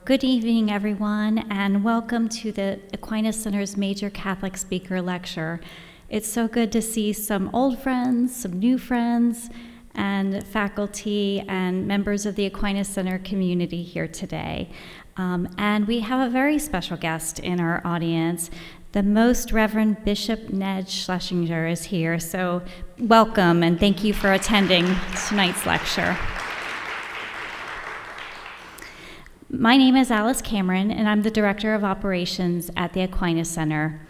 Good evening, everyone, and welcome to the Aquinas Center's Major Catholic Speaker Lecture. It's so good to see some old friends, some new friends, and faculty and members of the Aquinas Center community here today. And we have a very special guest in our audience. The Most Reverend Bishop Ned Schlesinger is here, so welcome and thank you for attending tonight's lecture. My name is Alice Cameron, and I'm the Director of Operations at the Aquinas Center.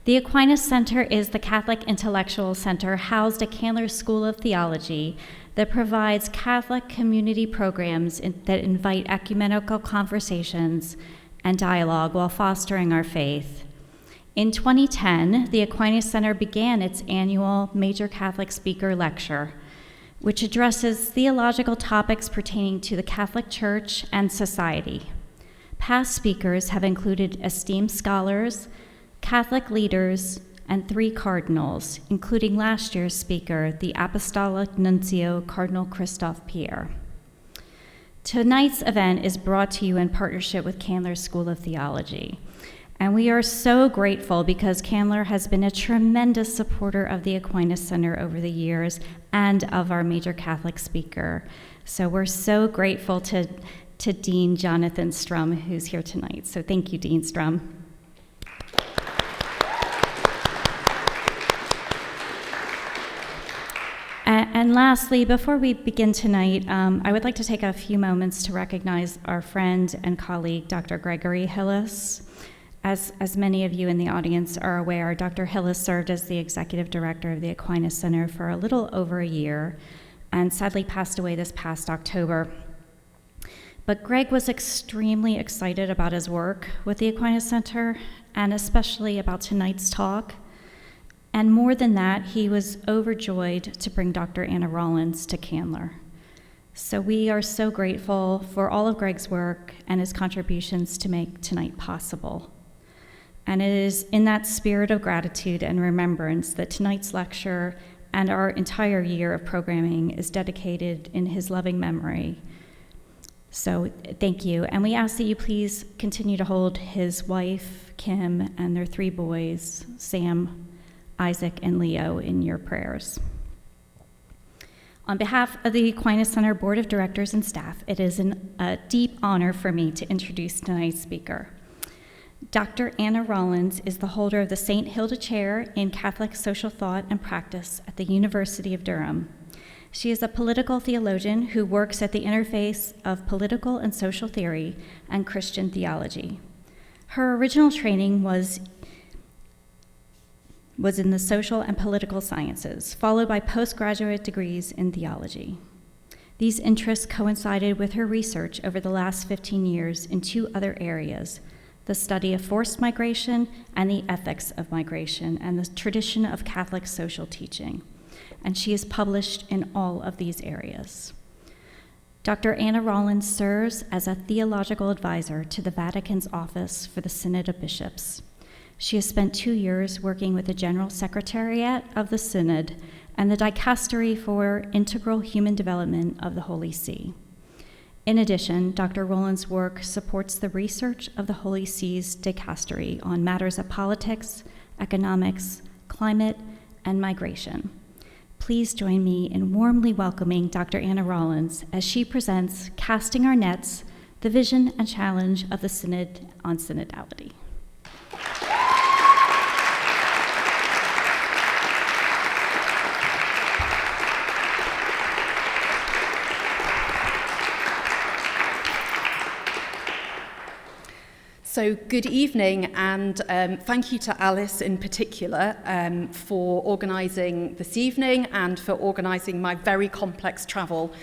The Aquinas Center is the Catholic intellectual center housed at Candler School of Theology that provides Catholic community programs that invite ecumenical conversations and dialogue while fostering our faith. In 2010, the Aquinas Center began its annual Major Catholic Speaker Lecture, which addresses theological topics pertaining to the Catholic Church and society. Past speakers have included esteemed scholars, Catholic leaders, and 3 cardinals, including last year's speaker, the Apostolic Nuncio, Cardinal Christophe Pierre. Tonight's event is brought to you in partnership with Candler School of Theology. And we are so grateful because Candler has been a tremendous supporter of the Aquinas Center over the years and of our major Catholic speaker. So we're so grateful to Dean Jonathan Strum, who's here tonight. So thank you, Dean Strum. And lastly, before we begin tonight, I would like to take a few moments to recognize our friend and colleague, Dr. Gregory Hillis. As many of you in the audience are aware, Dr. Hillis served as the executive director of the Aquinas Center for a little over a year and sadly passed away this past October. But Greg was extremely excited about his work with the Aquinas Center and especially about tonight's talk. And more than that, he was overjoyed to bring Dr. Anna Rowlands to Candler. So we are so grateful for all of Greg's work and his contributions to make tonight possible. And it is in that spirit of gratitude and remembrance that tonight's lecture and our entire year of programming is dedicated in his loving memory. So thank you. And we ask that you please continue to hold his wife, Kim, and their 3 boys, Sam, Isaac, and Leo, in your prayers. On behalf of the Aquinas Center Board of Directors and staff, it is a deep honor for me to introduce tonight's speaker. Dr. Anna Rowlands is the holder of the St. Hilda Chair in Catholic Social Thought and Practice at the University of Durham. She is a political theologian who works at the interface of political and social theory and Christian theology. Her original training was in the social and political sciences, followed by postgraduate degrees in theology. These interests coincided with her research over the last 15 years in 2 other areas: the study of forced migration and the ethics of migration and the tradition of Catholic social teaching. And she is published in all of these areas. Dr. Anna Rowlands serves as a theological advisor to the Vatican's Office for the Synod of Bishops. She has spent 2 years working with the General Secretariat of the Synod and the Dicastery for Integral Human Development of the Holy See. In addition, Dr. Rowlands' work supports the research of the Holy See's Dicastery on matters of politics, economics, climate, and migration. Please join me in warmly welcoming Dr. Anna Rowlands as she presents Casting Our Nets, the Vision and Challenge of the Synod on Synodality. So good evening, and thank you to Alice in particular for organising this evening and for organising my very complex travel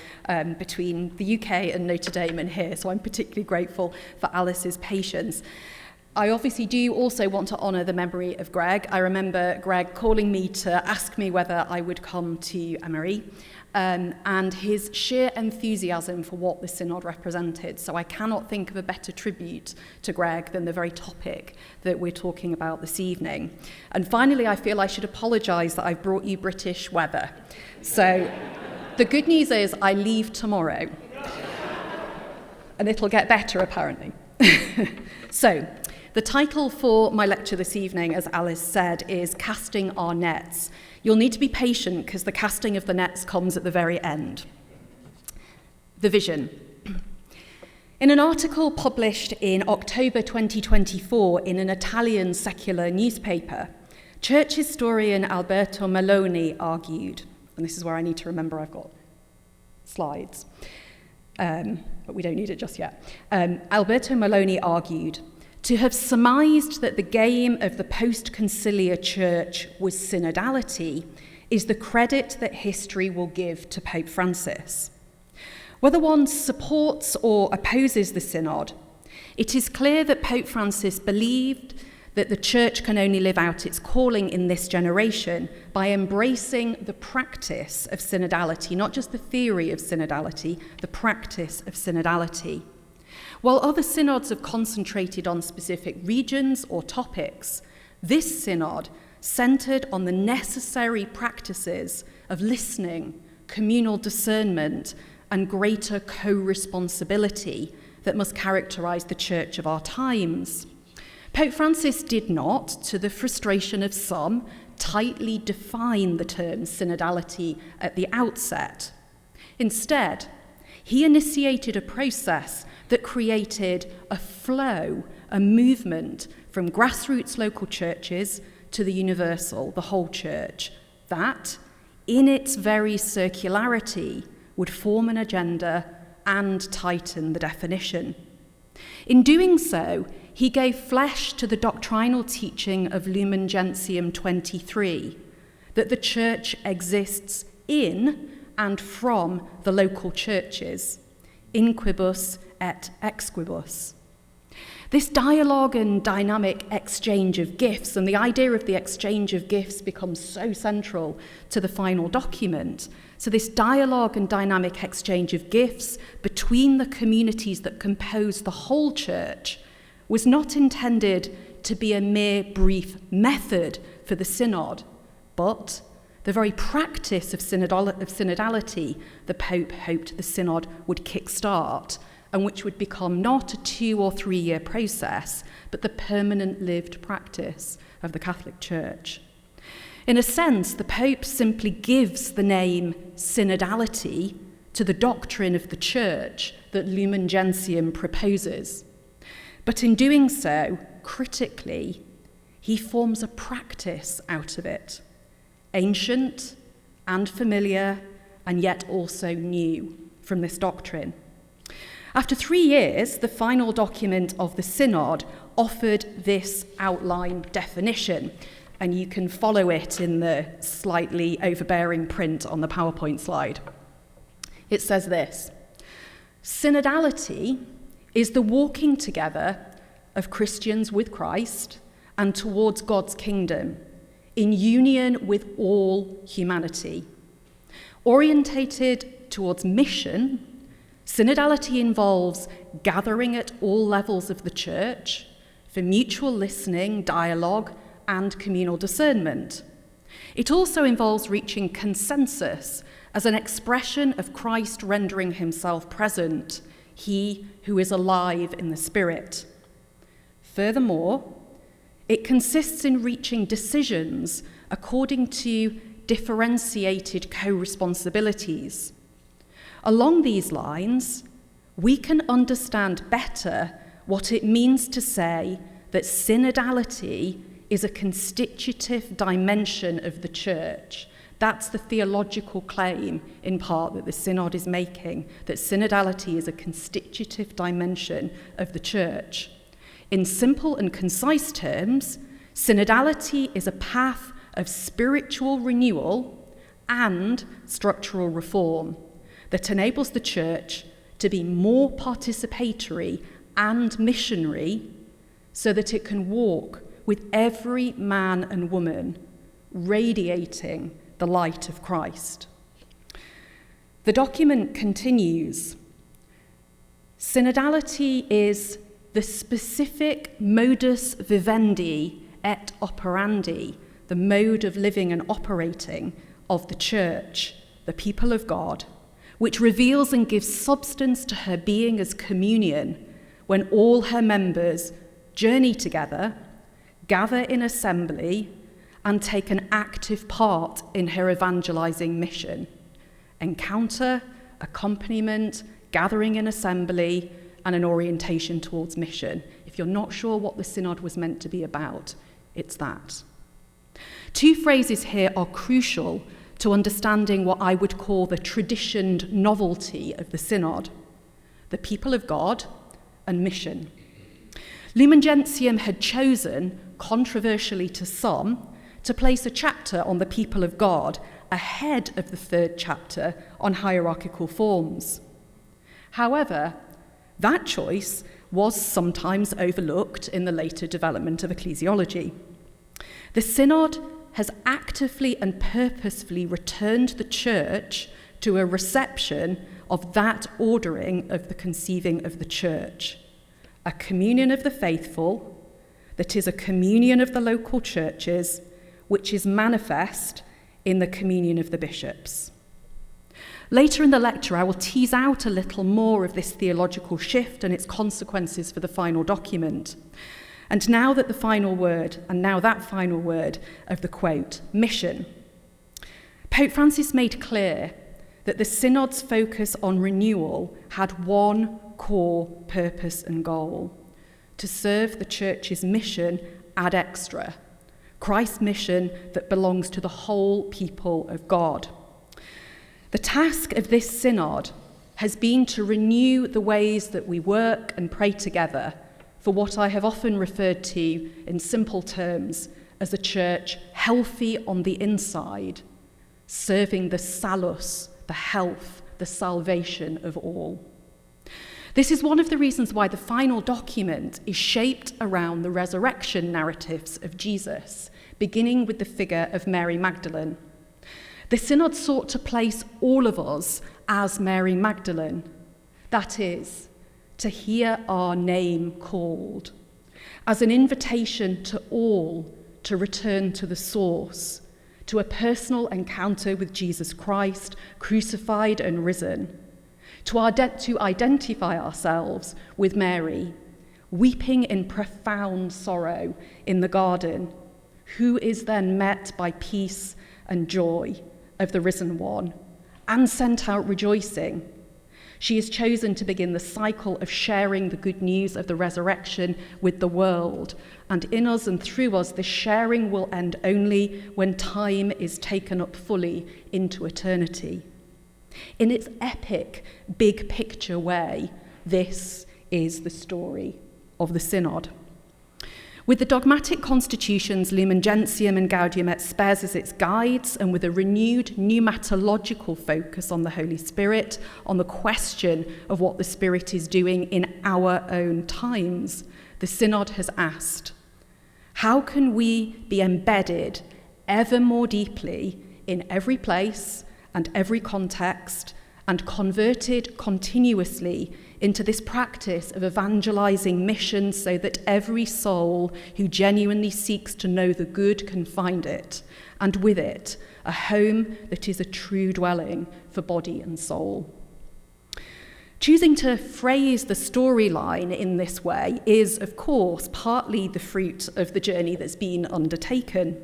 between the UK and Notre Dame and here. So I'm particularly grateful for Alice's patience. I obviously do also want to honour the memory of Greg. I remember Greg calling me to ask me whether I would come to Emery. And his sheer enthusiasm for what the Synod represented. So I cannot think of a better tribute to Greg than the very topic that we're talking about this evening. And finally, I feel I should apologise that I've brought you British weather. So the good news is I leave tomorrow. And it'll get better, apparently. So, the title for my lecture this evening, as Alice said, is Casting Our Nets. You'll need to be patient because the casting of the nets comes at the very end. The vision. In an article published in October 2024 in an Italian secular newspaper, church historian Alberto Maloni argued, and this is where I need to remember I've got slides, but we don't need it just yet. Alberto Maloni argued to have surmised that the game of the post-conciliar church was synodality is the credit that history will give to Pope Francis. Whether one supports or opposes the synod, it is clear that Pope Francis believed that the church can only live out its calling in this generation by embracing the practice of synodality, not just the theory of synodality, the practice of synodality. While other synods have concentrated on specific regions or topics, this synod centred on the necessary practices of listening, communal discernment, and greater co-responsibility that must characterise the church of our times. Pope Francis did not, to the frustration of some, tightly define the term synodality at the outset. Instead, he initiated a process that created a flow, a movement from grassroots local churches to the universal, the whole church, that, in its very circularity, would form an agenda and tighten the definition. In doing so, he gave flesh to the doctrinal teaching of Lumen Gentium 23, that the church exists in and from the local churches, in quibus et ex quibus. This dialogue and dynamic exchange of gifts, and the idea of the exchange of gifts becomes so central to the final document. So this dialogue and dynamic exchange of gifts between the communities that compose the whole church was not intended to be a mere brief method for the synod, but the very practice of synodality the Pope hoped the synod would kickstart, and which would become not a 2 or 3 year process, but the permanent lived practice of the Catholic Church. In a sense, the Pope simply gives the name synodality to the doctrine of the Church that Lumen Gentium proposes. But in doing so, critically, he forms a practice out of it, ancient and familiar, and yet also new from this doctrine. After 3 years, the final document of the Synod offered this outline definition, and you can follow it in the slightly overbearing print on the PowerPoint slide. It says this: synodality is the walking together of Christians with Christ and towards God's kingdom, in union with all humanity. Orientated towards mission, synodality involves gathering at all levels of the church for mutual listening, dialogue, and communal discernment. It also involves reaching consensus as an expression of Christ rendering himself present, he who is alive in the Spirit. Furthermore, it consists in reaching decisions according to differentiated co-responsibilities. Along these lines, we can understand better what it means to say that synodality is a constitutive dimension of the church. That's the theological claim, in part, that the Synod is making, that synodality is a constitutive dimension of the church. In simple and concise terms, synodality is a path of spiritual renewal and structural reform that enables the church to be more participatory and missionary so that it can walk with every man and woman radiating the light of Christ. The document continues. Synodality is the specific modus vivendi et operandi, the mode of living and operating of the church, the people of God, which reveals and gives substance to her being as communion, when all her members journey together, gather in assembly, and take an active part in her evangelizing mission. Encounter, accompaniment, gathering in assembly, and an orientation towards mission. If you're not sure what the synod was meant to be about, it's that. Two phrases here are crucial to understanding what I would call the traditioned novelty of the synod: the people of God and mission. Lumen Gentium had chosen, controversially to some, to place a chapter on the people of God ahead of the third chapter on hierarchical forms. However, that choice was sometimes overlooked in the later development of ecclesiology. The synod has actively and purposefully returned the church to a reception of that ordering of the conceiving of the church, a communion of the faithful that is a communion of the local churches, which is manifest in the communion of the bishops. Later in the lecture, I will tease out a little more of this theological shift and its consequences for the final document. And now that final word of the quote, mission. Pope Francis made clear that the synod's focus on renewal had one core purpose and goal: to serve the church's mission ad extra, Christ's mission that belongs to the whole people of God. The task of this synod has been to renew the ways that we work and pray together for what I have often referred to in simple terms as a church healthy on the inside, serving the salus, the health, the salvation of all. This is one of the reasons why the final document is shaped around the resurrection narratives of Jesus, beginning with the figure of Mary Magdalene. The synod sought to place all of us as Mary Magdalene, that is, to hear our name called, as an invitation to all to return to the source, to a personal encounter with Jesus Christ, crucified and risen, to identify ourselves with Mary, weeping in profound sorrow in the garden, who is then met by peace and joy of the risen one, and sent out rejoicing. She has chosen to begin the cycle of sharing the good news of the resurrection with the world, and in us and through us, this sharing will end only when time is taken up fully into eternity. In its epic, big picture way, this is the story of the synod. With the dogmatic constitutions Lumen Gentium and Gaudium et Spes as its guides, and with a renewed pneumatological focus on the Holy Spirit, on the question of what the Spirit is doing in our own times, the Synod has asked, how can we be embedded ever more deeply in every place and every context, and converted continuously into this practice of evangelizing mission so that every soul who genuinely seeks to know the good can find it, and with it, a home that is a true dwelling for body and soul. Choosing to phrase the storyline in this way is, of course, partly the fruit of the journey that's been undertaken.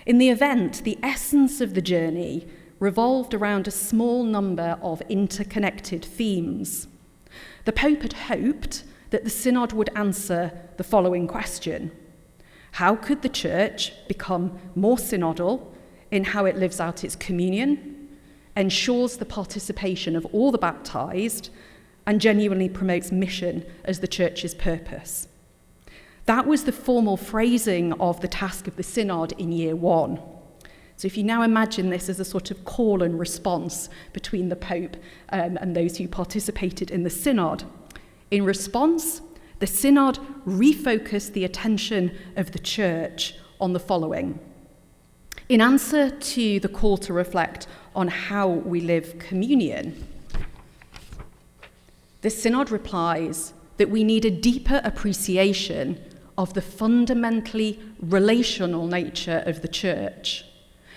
In the event, the essence of the journey revolved around a small number of interconnected themes. The Pope had hoped that the Synod would answer the following question: how could the Church become more synodal in how it lives out its communion, ensures the participation of all the baptized, and genuinely promotes mission as the Church's purpose? That was the formal phrasing of the task of the Synod in year one. So if you now imagine this as a sort of call and response between the Pope and those who participated in the Synod. In response, the Synod refocused the attention of the Church on the following. In answer to the call to reflect on how we live communion, the Synod replies that we need a deeper appreciation of the fundamentally relational nature of the Church,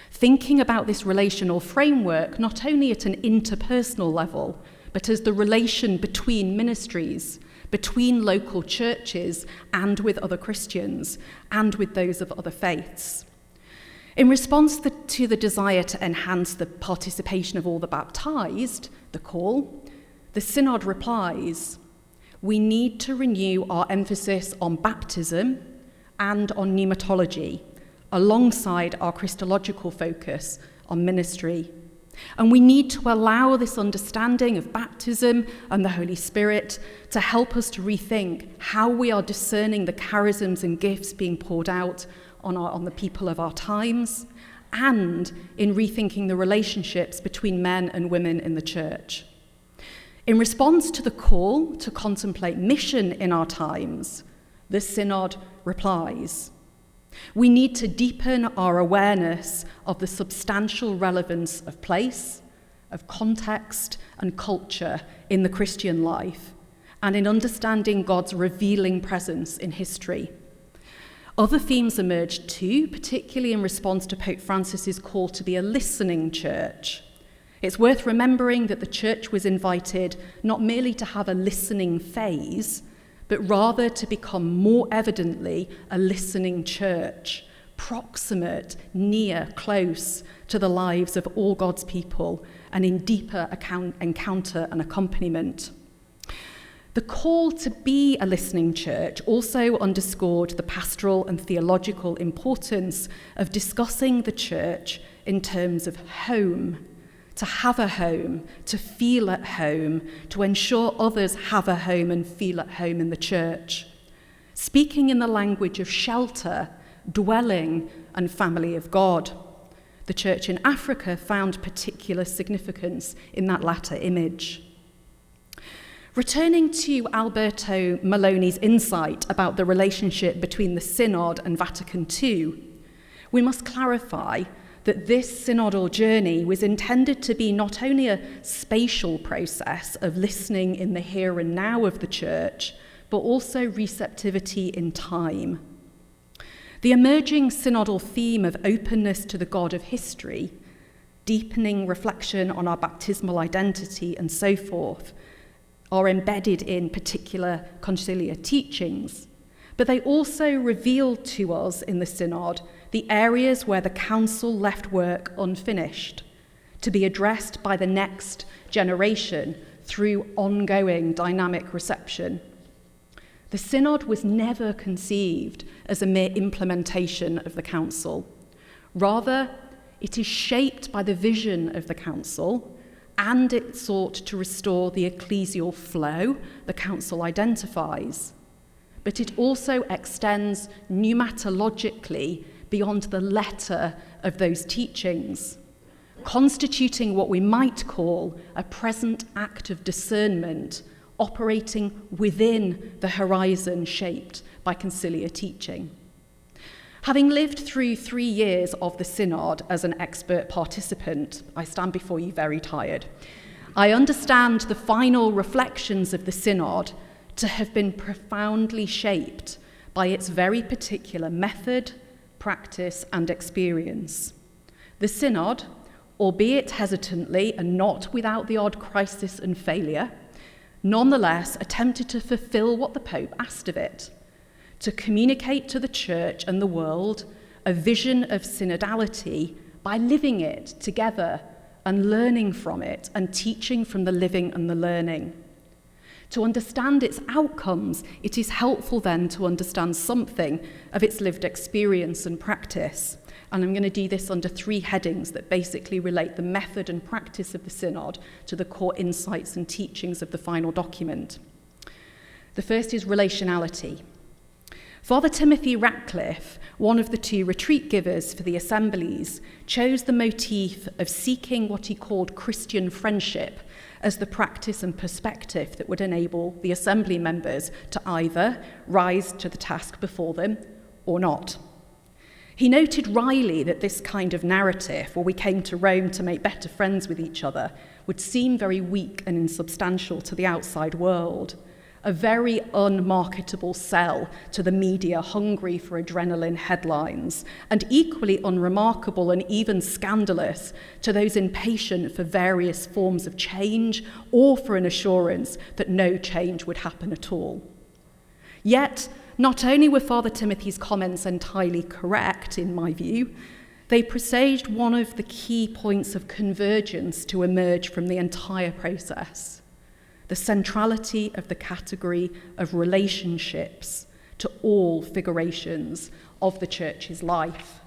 thinking about this relational framework not only at an interpersonal level, but as the relation between ministries, between local churches and with other Christians and with those of other faiths. In response to the desire to enhance the participation of all the baptized, the call, the Synod replies, we need to renew our emphasis on baptism and on pneumatology, alongside our Christological focus on ministry. And we need to allow this understanding of baptism and the Holy Spirit to help us to rethink how we are discerning the charisms and gifts being poured out on the people of our times, and in rethinking the relationships between men and women in the church. In response to the call to contemplate mission in our times, the Synod replies, we need to deepen our awareness of the substantial relevance of place, of context and culture in the Christian life, and in understanding God's revealing presence in history. Other themes emerged too, particularly in response to Pope Francis's call to be a listening church. It's worth remembering that the church was invited not merely to have a listening phase, but rather to become more evidently a listening church, proximate, near, close to the lives of all God's people, and in deeper encounter and accompaniment. The call to be a listening church also underscored the pastoral and theological importance of discussing the church in terms of home, to have a home, to feel at home, to ensure others have a home and feel at home in the church. Speaking in the language of shelter, dwelling, and family of God. The church in Africa found particular significance in that latter image. Returning to Alberto Maloney's insight about the relationship between the Synod and Vatican II, we must clarify that this synodal journey was intended to be not only a spatial process of listening in the here and now of the church, but also receptivity in time. The emerging synodal theme of openness to the God of history, deepening reflection on our baptismal identity, and so forth, are embedded in particular conciliar teachings, but they also reveal to us in the Synod the areas where the Council left work unfinished, to be addressed by the next generation through ongoing dynamic reception. The Synod was never conceived as a mere implementation of the Council. Rather, it is shaped by the vision of the Council, and it sought to restore the ecclesial flow the Council identifies. But it also extends pneumatologically beyond the letter of those teachings, constituting what we might call a present act of discernment, operating within the horizon shaped by conciliar teaching. Having lived through 3 years of the Synod as an expert participant, I stand before you very tired. I understand the final reflections of the Synod to have been profoundly shaped by its very particular method, practice, and experience. The Synod, albeit hesitantly and not without the odd crisis and failure, nonetheless attempted to fulfill what the Pope asked of it, to communicate to the Church and the world a vision of synodality by living it together and learning from it and teaching from the living and the learning. To understand its outcomes, it is helpful then to understand something of its lived experience and practice. And I'm going to do this under 3 headings that basically relate the method and practice of the Synod to the core insights and teachings of the final document. The first is relationality. Father Timothy Ratcliffe, one of the 2 retreat givers for the assemblies, chose the motif of seeking what he called Christian friendship as the practice and perspective that would enable the assembly members to either rise to the task before them or not. He noted wryly that this kind of narrative, where we came to Rome to make better friends with each other, would seem very weak and insubstantial to the outside world, a very unmarketable sell to the media hungry for adrenaline headlines, and equally unremarkable and even scandalous to those impatient for various forms of change or for an assurance that no change would happen at all. Yet, not only were Father Timothy's comments entirely correct, in my view, they presaged one of the key points of convergence to emerge from the entire process: the centrality of the category of relationships to all figurations of the Church's life,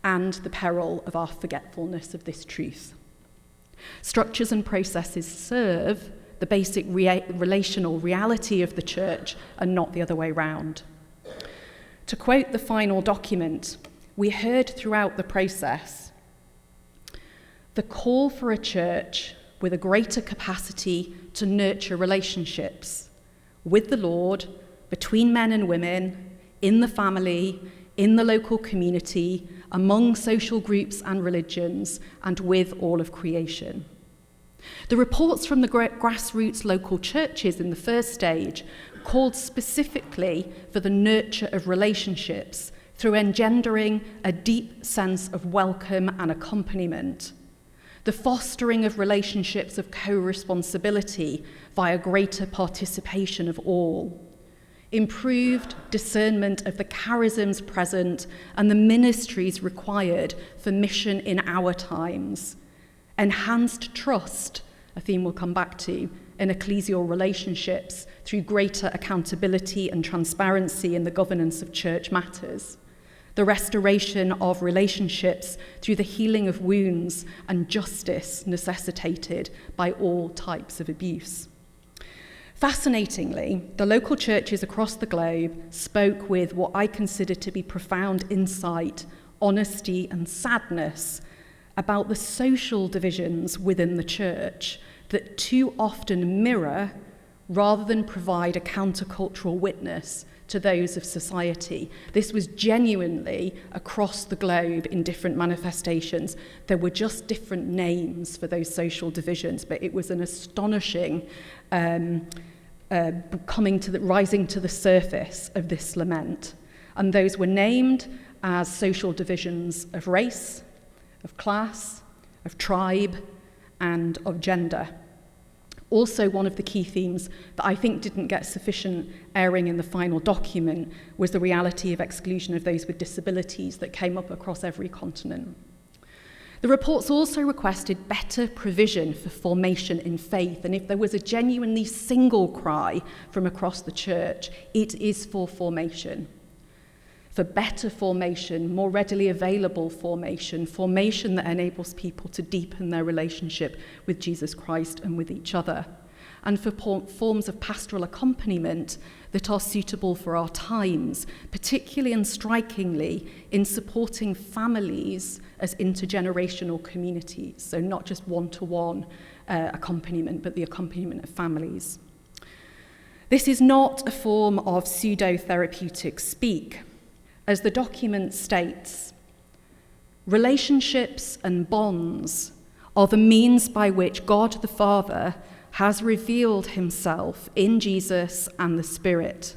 and the peril of our forgetfulness of this truth. Structures and processes serve the basic relational reality of the Church and not the other way round. To quote the final document, we heard throughout the process the call for a church with a greater capacity to nurture relationships with the Lord, between men and women, in the family, in the local community, among social groups and religions, and with all of creation. The reports from the grassroots local churches in the first stage called specifically for the nurture of relationships through engendering a deep sense of welcome and accompaniment, the fostering of relationships of co-responsibility via greater participation of all, improved discernment of the charisms present and the ministries required for mission in our times, enhanced trust, a theme we'll come back to, in ecclesial relationships through greater accountability and transparency in the governance of church matters, the restoration of relationships through the healing of wounds and justice necessitated by all types of abuse. Fascinatingly, the local churches across the globe spoke with what I consider to be profound insight, honesty, and sadness about the social divisions within the church that too often mirror rather than provide a countercultural witness to those of society. This was genuinely across the globe in different manifestations. There were just different names for those social divisions, but it was an astonishing rising to the surface of this lament. And those were named as social divisions of race, of class, of tribe, and of gender. Also, one of the key themes that I think didn't get sufficient airing in the final document was the reality of exclusion of those with disabilities that came up across every continent. The reports also requested better provision for formation in faith, and if there was a genuinely single cry from across the church, it is for formation. For better formation, more readily available formation that enables people to deepen their relationship with Jesus Christ and with each other, and for forms of pastoral accompaniment that are suitable for our times, particularly and strikingly in supporting families as intergenerational communities, so not just one-to-one accompaniment, but the accompaniment of families. This is not a form of pseudo-therapeutic speak. As the document states, relationships and bonds are the means by which God the Father has revealed himself in Jesus and the Spirit.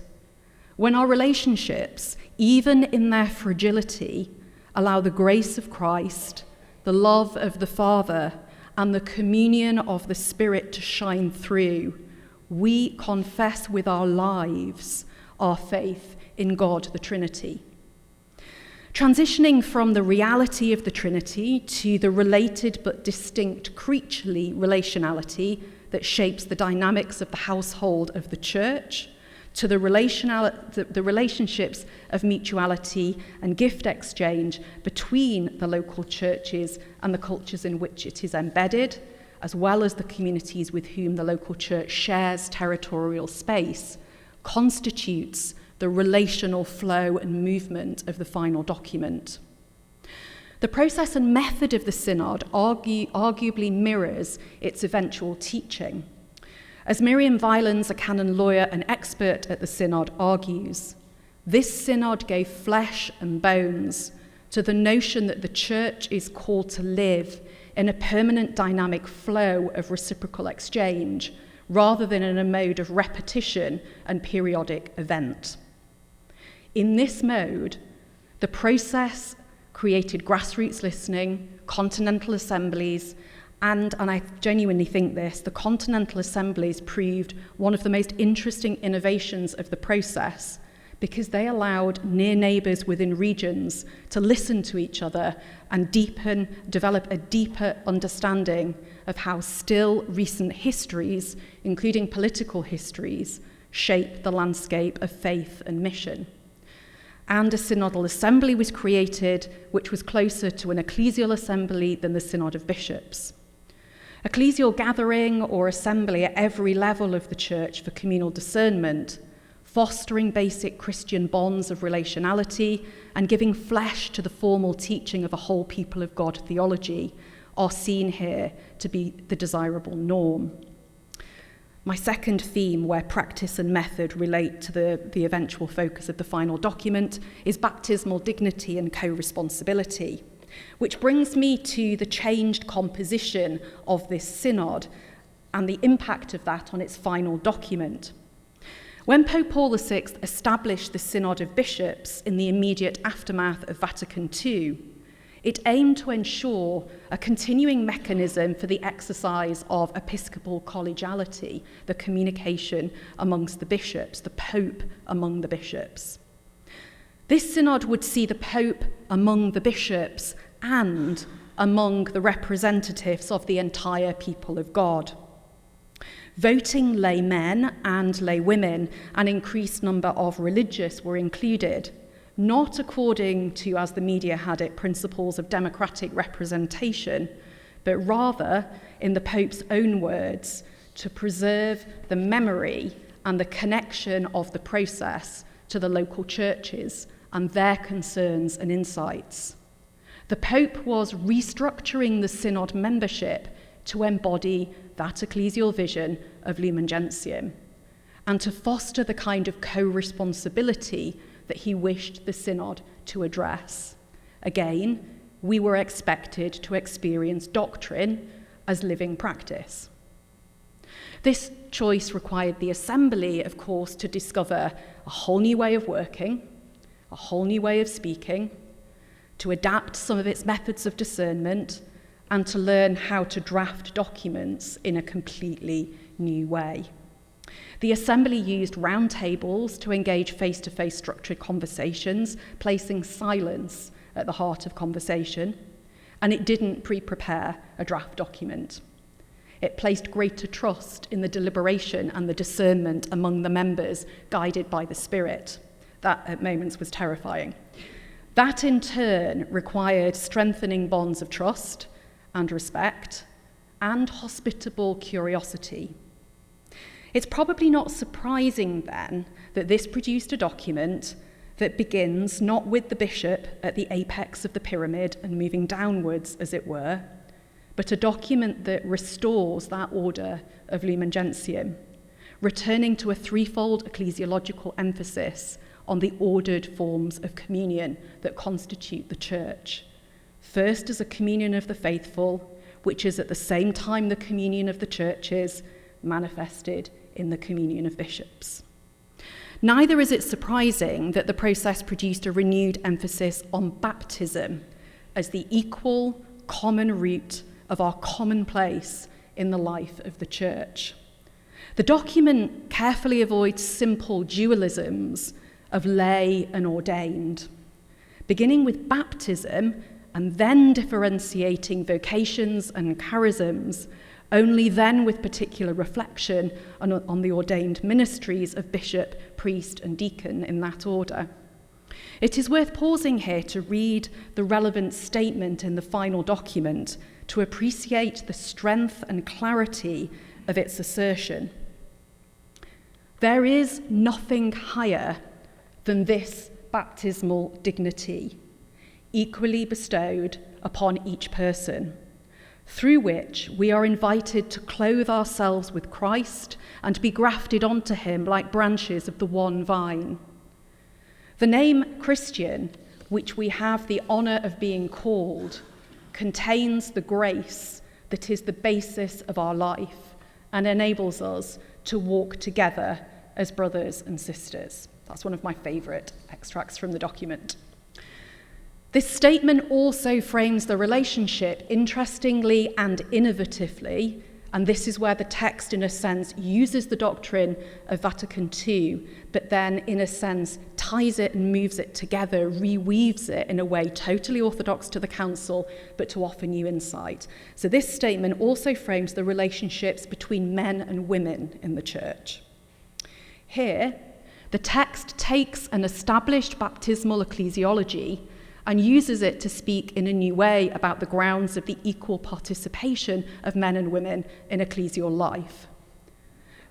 When our relationships, even in their fragility, allow the grace of Christ, the love of the Father, and the communion of the Spirit to shine through, we confess with our lives our faith in God the Trinity. Transitioning from the reality of the Trinity to the related but distinct creaturely relationality that shapes the dynamics of the household of the church, to the relationships of mutuality and gift exchange between the local churches and the cultures in which it is embedded, as well as the communities with whom the local church shares territorial space, constitutes the relational flow and movement of the final document. The process and method of the Synod arguably mirrors its eventual teaching. As Miriam Violens, a canon lawyer and expert at the Synod, argues, this Synod gave flesh and bones to the notion that the Church is called to live in a permanent dynamic flow of reciprocal exchange, rather than in a mode of repetition and periodic event. In this mode, the process created grassroots listening, continental assemblies, and I genuinely think this, the continental assemblies proved one of the most interesting innovations of the process because they allowed near neighbours within regions to listen to each other and develop a deeper understanding of how still recent histories, including political histories, shape the landscape of faith and mission. And a synodal assembly was created, which was closer to an ecclesial assembly than the Synod of Bishops. Ecclesial gathering or assembly at every level of the church for communal discernment, fostering basic Christian bonds of relationality and giving flesh to the formal teaching of a whole people of God theology are seen here to be the desirable norm. My second theme, where practice and method relate to the eventual focus of the final document, is baptismal dignity and co-responsibility, which brings me to the changed composition of this synod and the impact of that on its final document. When Pope Paul VI established the Synod of Bishops in the immediate aftermath of Vatican II, it aimed to ensure a continuing mechanism for the exercise of episcopal collegiality, the communication amongst the bishops, the Pope among the bishops. This synod would see the Pope among the bishops and among the representatives of the entire people of God. Voting laymen and laywomen, an increased number of religious were included, not according to, as the media had it, principles of democratic representation, but rather, in the Pope's own words, to preserve the memory and the connection of the process to the local churches and their concerns and insights. The Pope was restructuring the synod membership to embody that ecclesial vision of Lumen Gentium and to foster the kind of co-responsibility that he wished the synod to address. Again, we were expected to experience doctrine as living practice. This choice required the assembly, of course, to discover a whole new way of working, a whole new way of speaking, to adapt some of its methods of discernment, and to learn how to draft documents in a completely new way. The assembly used roundtables to engage face-to-face structured conversations, placing silence at the heart of conversation, and it didn't pre-prepare a draft document. It placed greater trust in the deliberation and the discernment among the members, guided by the Spirit. That, at moments, was terrifying. That, in turn, required strengthening bonds of trust and respect and hospitable curiosity. It's probably not surprising, then, that this produced a document that begins not with the bishop at the apex of the pyramid and moving downwards, as it were, but a document that restores that order of Lumen Gentium, returning to a threefold ecclesiological emphasis on the ordered forms of communion that constitute the church. First, as a communion of the faithful, which is at the same time the communion of the churches, manifested in the communion of bishops. Neither is it surprising that the process produced a renewed emphasis on baptism as the equal, common root of our common place in the life of the church. The document carefully avoids simple dualisms of lay and ordained, beginning with baptism and then differentiating vocations and charisms, only then with particular reflection on the ordained ministries of bishop, priest, and deacon in that order. It is worth pausing here to read the relevant statement in the final document to appreciate the strength and clarity of its assertion. There is nothing higher than this baptismal dignity, equally bestowed upon each person, through which we are invited to clothe ourselves with Christ and be grafted onto him like branches of the one vine. The name Christian, which we have the honour of being called, contains the grace that is the basis of our life and enables us to walk together as brothers and sisters. That's one of my favourite extracts from the document. This statement also frames the relationship interestingly and innovatively, and this is where the text, in a sense, uses the doctrine of Vatican II, but then, in a sense, ties it and moves it together, reweaves it in a way totally orthodox to the Council, but to offer new insight. So this statement also frames the relationships between men and women in the Church. Here, the text takes an established baptismal ecclesiology and uses it to speak in a new way about the grounds of the equal participation of men and women in ecclesial life.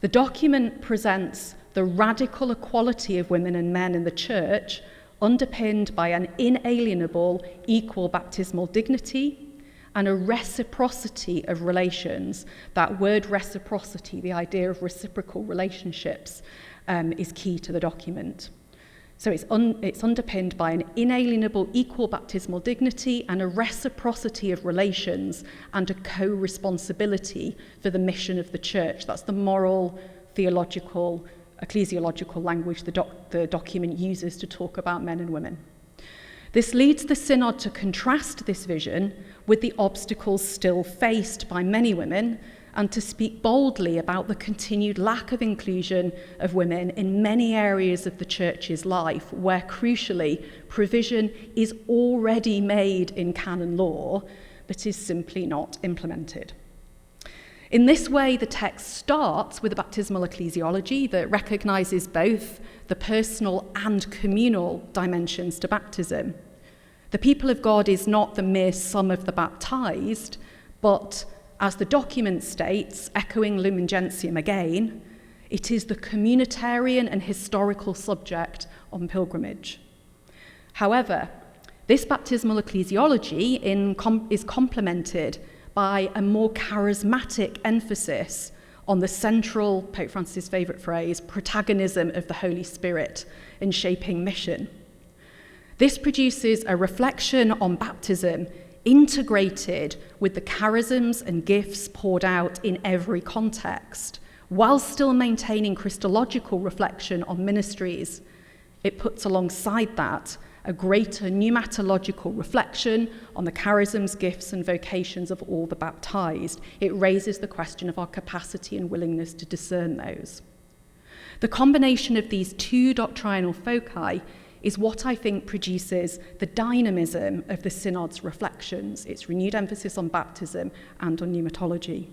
The document presents the radical equality of women and men in the Church, underpinned by an inalienable equal baptismal dignity and a reciprocity of relations. That word reciprocity, the idea of reciprocal relationships, is key to the document. So it's underpinned by an inalienable equal baptismal dignity and a reciprocity of relations and a co-responsibility for the mission of the Church. That's the moral, theological, ecclesiological language the document uses to talk about men and women. This leads the Synod to contrast this vision with the obstacles still faced by many women and to speak boldly about the continued lack of inclusion of women in many areas of the Church's life, where, crucially, provision is already made in canon law, but is simply not implemented. In this way, the text starts with a baptismal ecclesiology that recognises both the personal and communal dimensions to baptism. The people of God is not the mere sum of the baptised, but, as the document states, echoing Lumen Gentium again, it is the communitarian and historical subject on pilgrimage. However, this baptismal ecclesiology is complemented by a more charismatic emphasis on the central, Pope Francis' favourite phrase, protagonism of the Holy Spirit in shaping mission. This produces a reflection on baptism integrated with the charisms and gifts poured out in every context, while still maintaining Christological reflection on ministries. It puts alongside that a greater pneumatological reflection on the charisms, gifts, and vocations of all the baptized. It raises the question of our capacity and willingness to discern those. The combination of these two doctrinal foci is what I think produces the dynamism of the Synod's reflections, its renewed emphasis on baptism and on pneumatology.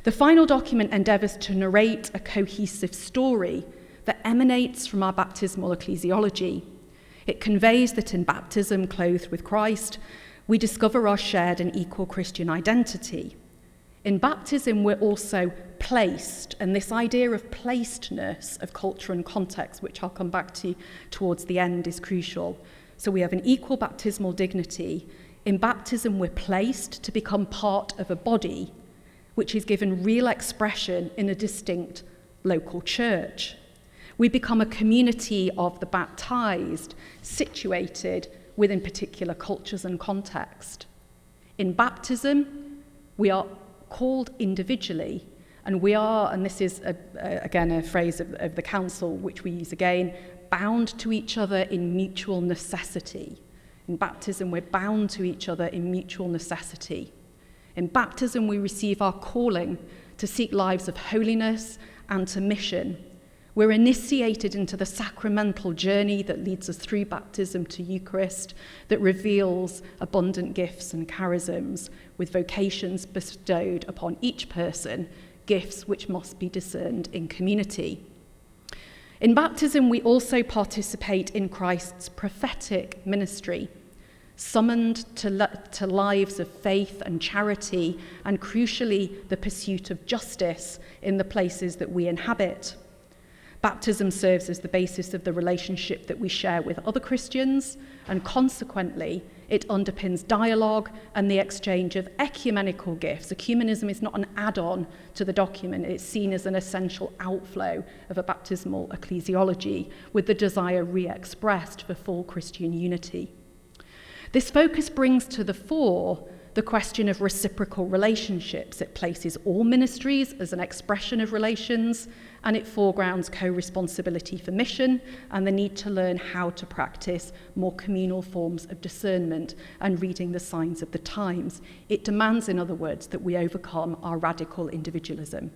The final document endeavours to narrate a cohesive story that emanates from our baptismal ecclesiology. It conveys that in baptism, clothed with Christ, we discover our shared and equal Christian identity. In baptism, we're also placed, and this idea of placedness of culture and context, which I'll come back to towards the end, is crucial. So we have an equal baptismal dignity. In baptism, we're placed to become part of a body, which is given real expression in a distinct local church. We become a community of the baptized, situated within particular cultures and context. In baptism, we are called individually, and we are, and this is again a phrase of the Council which we use again, bound to each other in mutual necessity. In baptism, we're bound to each other in mutual necessity. In baptism, we receive our calling to seek lives of holiness and to mission. We're initiated into the sacramental journey that leads us through baptism to Eucharist, that reveals abundant gifts and charisms, with vocations bestowed upon each person, gifts which must be discerned in community. In baptism, we also participate in Christ's prophetic ministry, summoned to lives of faith and charity, and crucially, the pursuit of justice in the places that we inhabit. Baptism serves as the basis of the relationship that we share with other Christians, and consequently, it underpins dialogue and the exchange of ecumenical gifts. Ecumenism is not an add-on to the document. It's seen as an essential outflow of a baptismal ecclesiology, with the desire re-expressed for full Christian unity. This focus brings to the fore the question of reciprocal relationships. It places all ministries as an expression of relations, and it foregrounds co-responsibility for mission and the need to learn how to practice more communal forms of discernment and reading the signs of the times. It demands, in other words, that we overcome our radical individualism.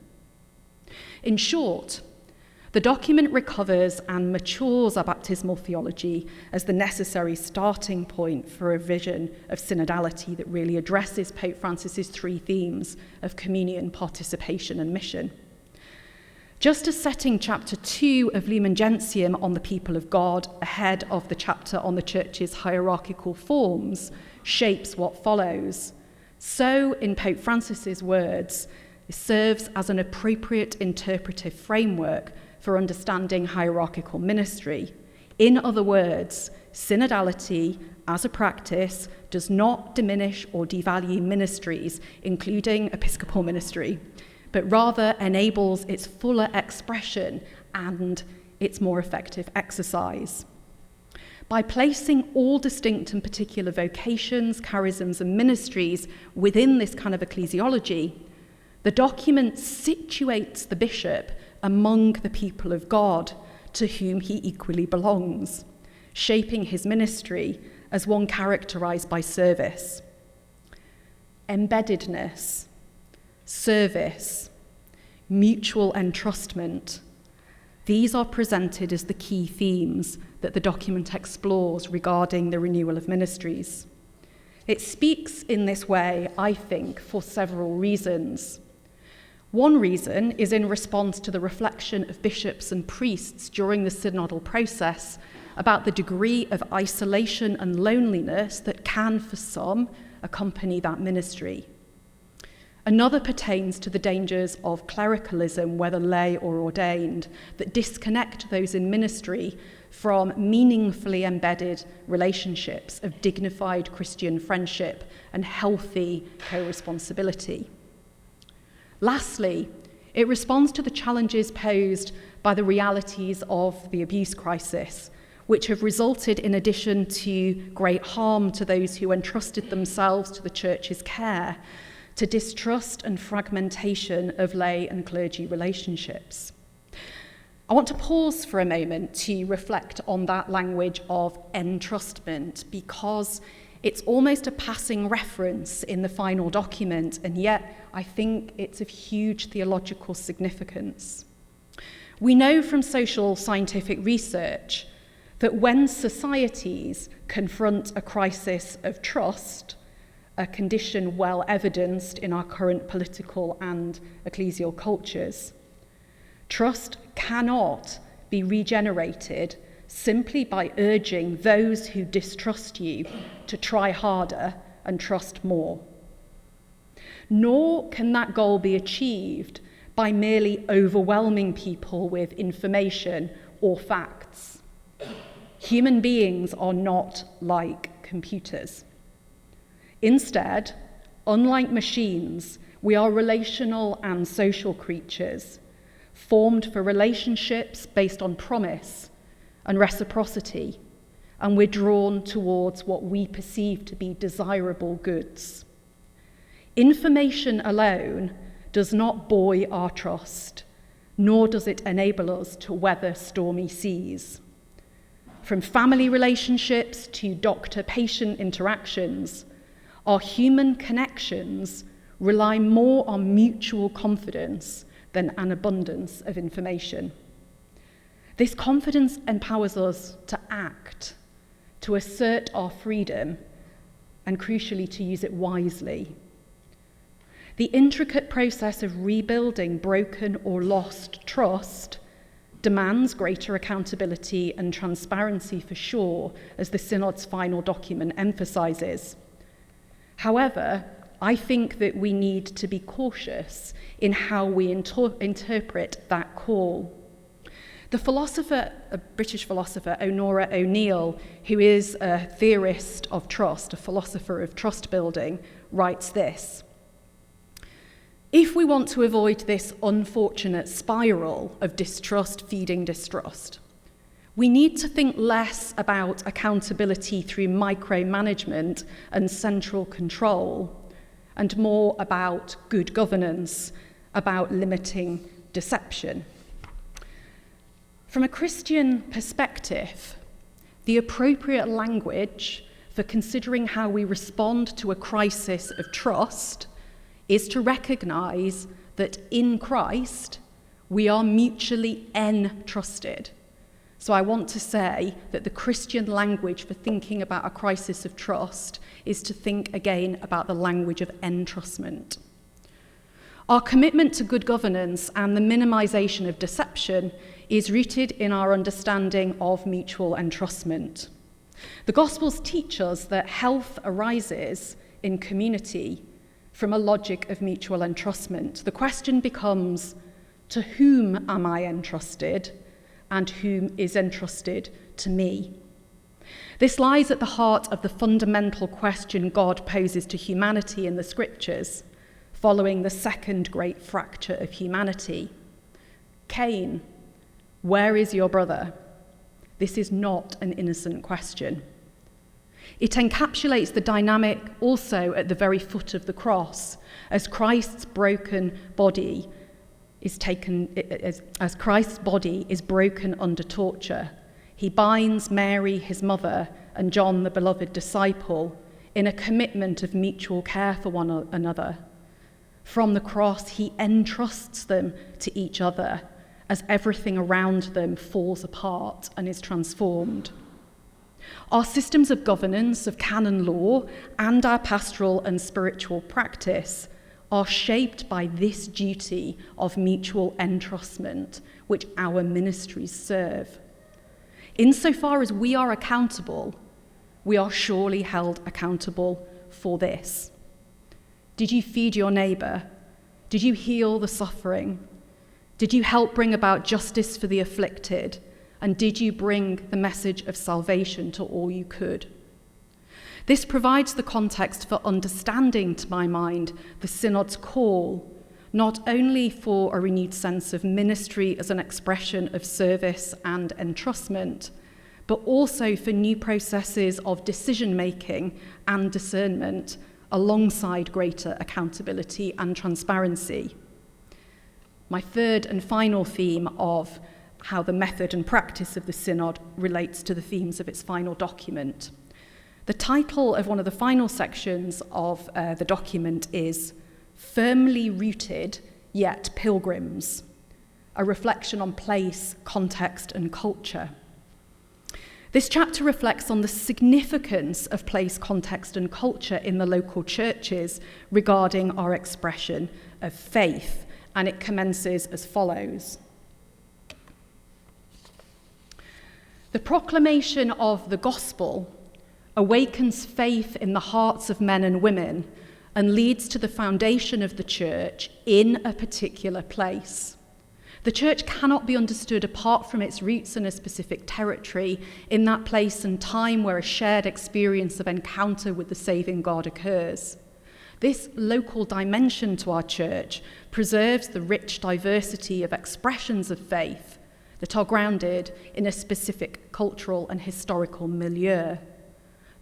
In short, the document recovers and matures our baptismal theology as the necessary starting point for a vision of synodality that really addresses Pope Francis's three themes of communion, participation, and mission. Just as setting chapter 2 of Lumen Gentium on the people of God ahead of the chapter on the Church's hierarchical forms shapes what follows, so in Pope Francis's words, it serves as an appropriate interpretive framework for understanding hierarchical ministry. In other words, synodality as a practice does not diminish or devalue ministries, including episcopal ministry, but rather enables its fuller expression and its more effective exercise. By placing all distinct and particular vocations, charisms, and ministries within this kind of ecclesiology, the document situates the bishop among the people of God, to whom he equally belongs, shaping his ministry as one characterized by service. Embeddedness, service, mutual entrustment, these are presented as the key themes that the document explores regarding the renewal of ministries. It speaks in this way, I think, for several reasons. One reason is in response to the reflection of bishops and priests during the synodal process about the degree of isolation and loneliness that can, for some, accompany that ministry. Another pertains to the dangers of clericalism, whether lay or ordained, that disconnect those in ministry from meaningfully embedded relationships of dignified Christian friendship and healthy co-responsibility. Lastly, it responds to the challenges posed by the realities of the abuse crisis, which have resulted, in addition to great harm to those who entrusted themselves to the Church's care, to distrust and fragmentation of lay and clergy relationships. I want to pause for a moment to reflect on that language of entrustment, because it's almost a passing reference in the final document, and yet I think it's of huge theological significance. We know from social scientific research that when societies confront a crisis of trust, a condition well evidenced in our current political and ecclesial cultures, trust cannot be regenerated simply by urging those who distrust you to try harder and trust more. Nor can that goal be achieved by merely overwhelming people with information or facts. Human beings are not like computers. Instead, unlike machines, we are relational and social creatures, formed for relationships based on promise and reciprocity, and we're drawn towards what we perceive to be desirable goods. Information alone does not buoy our trust, nor does it enable us to weather stormy seas. From family relationships to doctor-patient interactions, our human connections rely more on mutual confidence than an abundance of information. This confidence empowers us to act, to assert our freedom, and crucially, to use it wisely. The intricate process of rebuilding broken or lost trust demands greater accountability and transparency for sure, as the Synod's final document emphasises. However, I think that we need to be cautious in how we interpret that call. A British philosopher, Honora O'Neill, who is a theorist of trust, a philosopher of trust building, writes this: if we want to avoid this unfortunate spiral of distrust feeding distrust, we need to think less about accountability through micromanagement and central control, and more about good governance, about limiting deception. From a Christian perspective, the appropriate language for considering how we respond to a crisis of trust is to recognise that in Christ we are mutually entrusted. So I want to say that the Christian language for thinking about a crisis of trust is to think again about the language of entrustment. Our commitment to good governance and the minimisation of deception is rooted in our understanding of mutual entrustment. The Gospels teach us that health arises in community from a logic of mutual entrustment. The question becomes, to whom am I entrusted, and whom is entrusted to me? This lies at the heart of the fundamental question God poses to humanity in the Scriptures, following the second great fracture of humanity. Cain, where is your brother? This is not an innocent question. It encapsulates the dynamic also at the very foot of the cross, as Christ's broken body is as Christ's body is broken under torture. He binds Mary, his mother, and John, the beloved disciple, in a commitment of mutual care for one another. From the cross, he entrusts them to each other as everything around them falls apart and is transformed. Our systems of governance, of canon law, and our pastoral and spiritual practice are shaped by this duty of mutual entrustment which our ministries serve. Insofar as we are accountable, we are surely held accountable for this. Did you feed your neighbour? Did you heal the suffering? Did you help bring about justice for the afflicted? And did you bring the message of salvation to all you could? This provides the context for understanding, to my mind, the Synod's call, not only for a renewed sense of ministry as an expression of service and entrustment, but also for new processes of decision-making and discernment alongside greater accountability and transparency. My third and final theme of how the method and practice of the Synod relates to the themes of its final document. The title of one of the final sections of the document is Firmly Rooted Yet Pilgrims, a reflection on place, context, and culture. This chapter reflects on the significance of place, context, and culture in the local churches regarding our expression of faith, and it commences as follows. The proclamation of the gospel awakens faith in the hearts of men and women and leads to the foundation of the church in a particular place. The church cannot be understood apart from its roots in a specific territory, in that place and time where a shared experience of encounter with the saving God occurs. This local dimension to our church preserves the rich diversity of expressions of faith that are grounded in a specific cultural and historical milieu.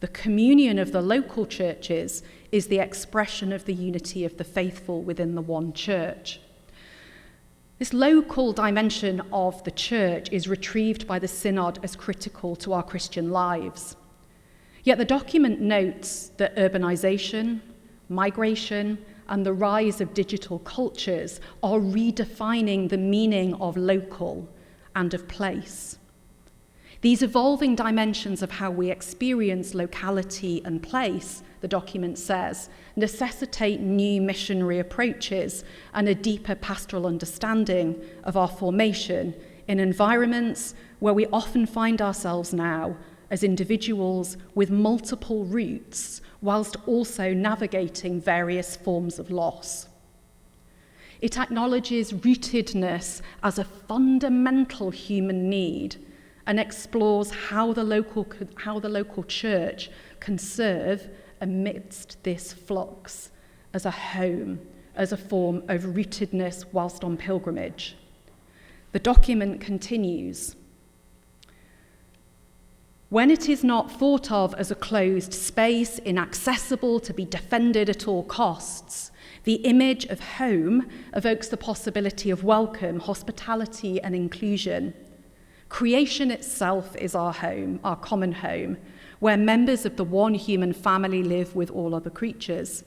The communion of the local churches is the expression of the unity of the faithful within the one church. This local dimension of the church is retrieved by the Synod as critical to our Christian lives. Yet the document notes that urbanization, migration, and the rise of digital cultures are redefining the meaning of local and of place. These evolving dimensions of how we experience locality and place, the document says, necessitate new missionary approaches and a deeper pastoral understanding of our formation in environments where we often find ourselves now as individuals with multiple roots, whilst also navigating various forms of loss. It acknowledges rootedness as a fundamental human need and explores how the local church can serve amidst this flux as a home, as a form of rootedness whilst on pilgrimage. The document continues. When it is not thought of as a closed space, inaccessible, to be defended at all costs, the image of home evokes the possibility of welcome, hospitality, and inclusion. Creation itself is our home, our common home, where members of the one human family live with all other creatures.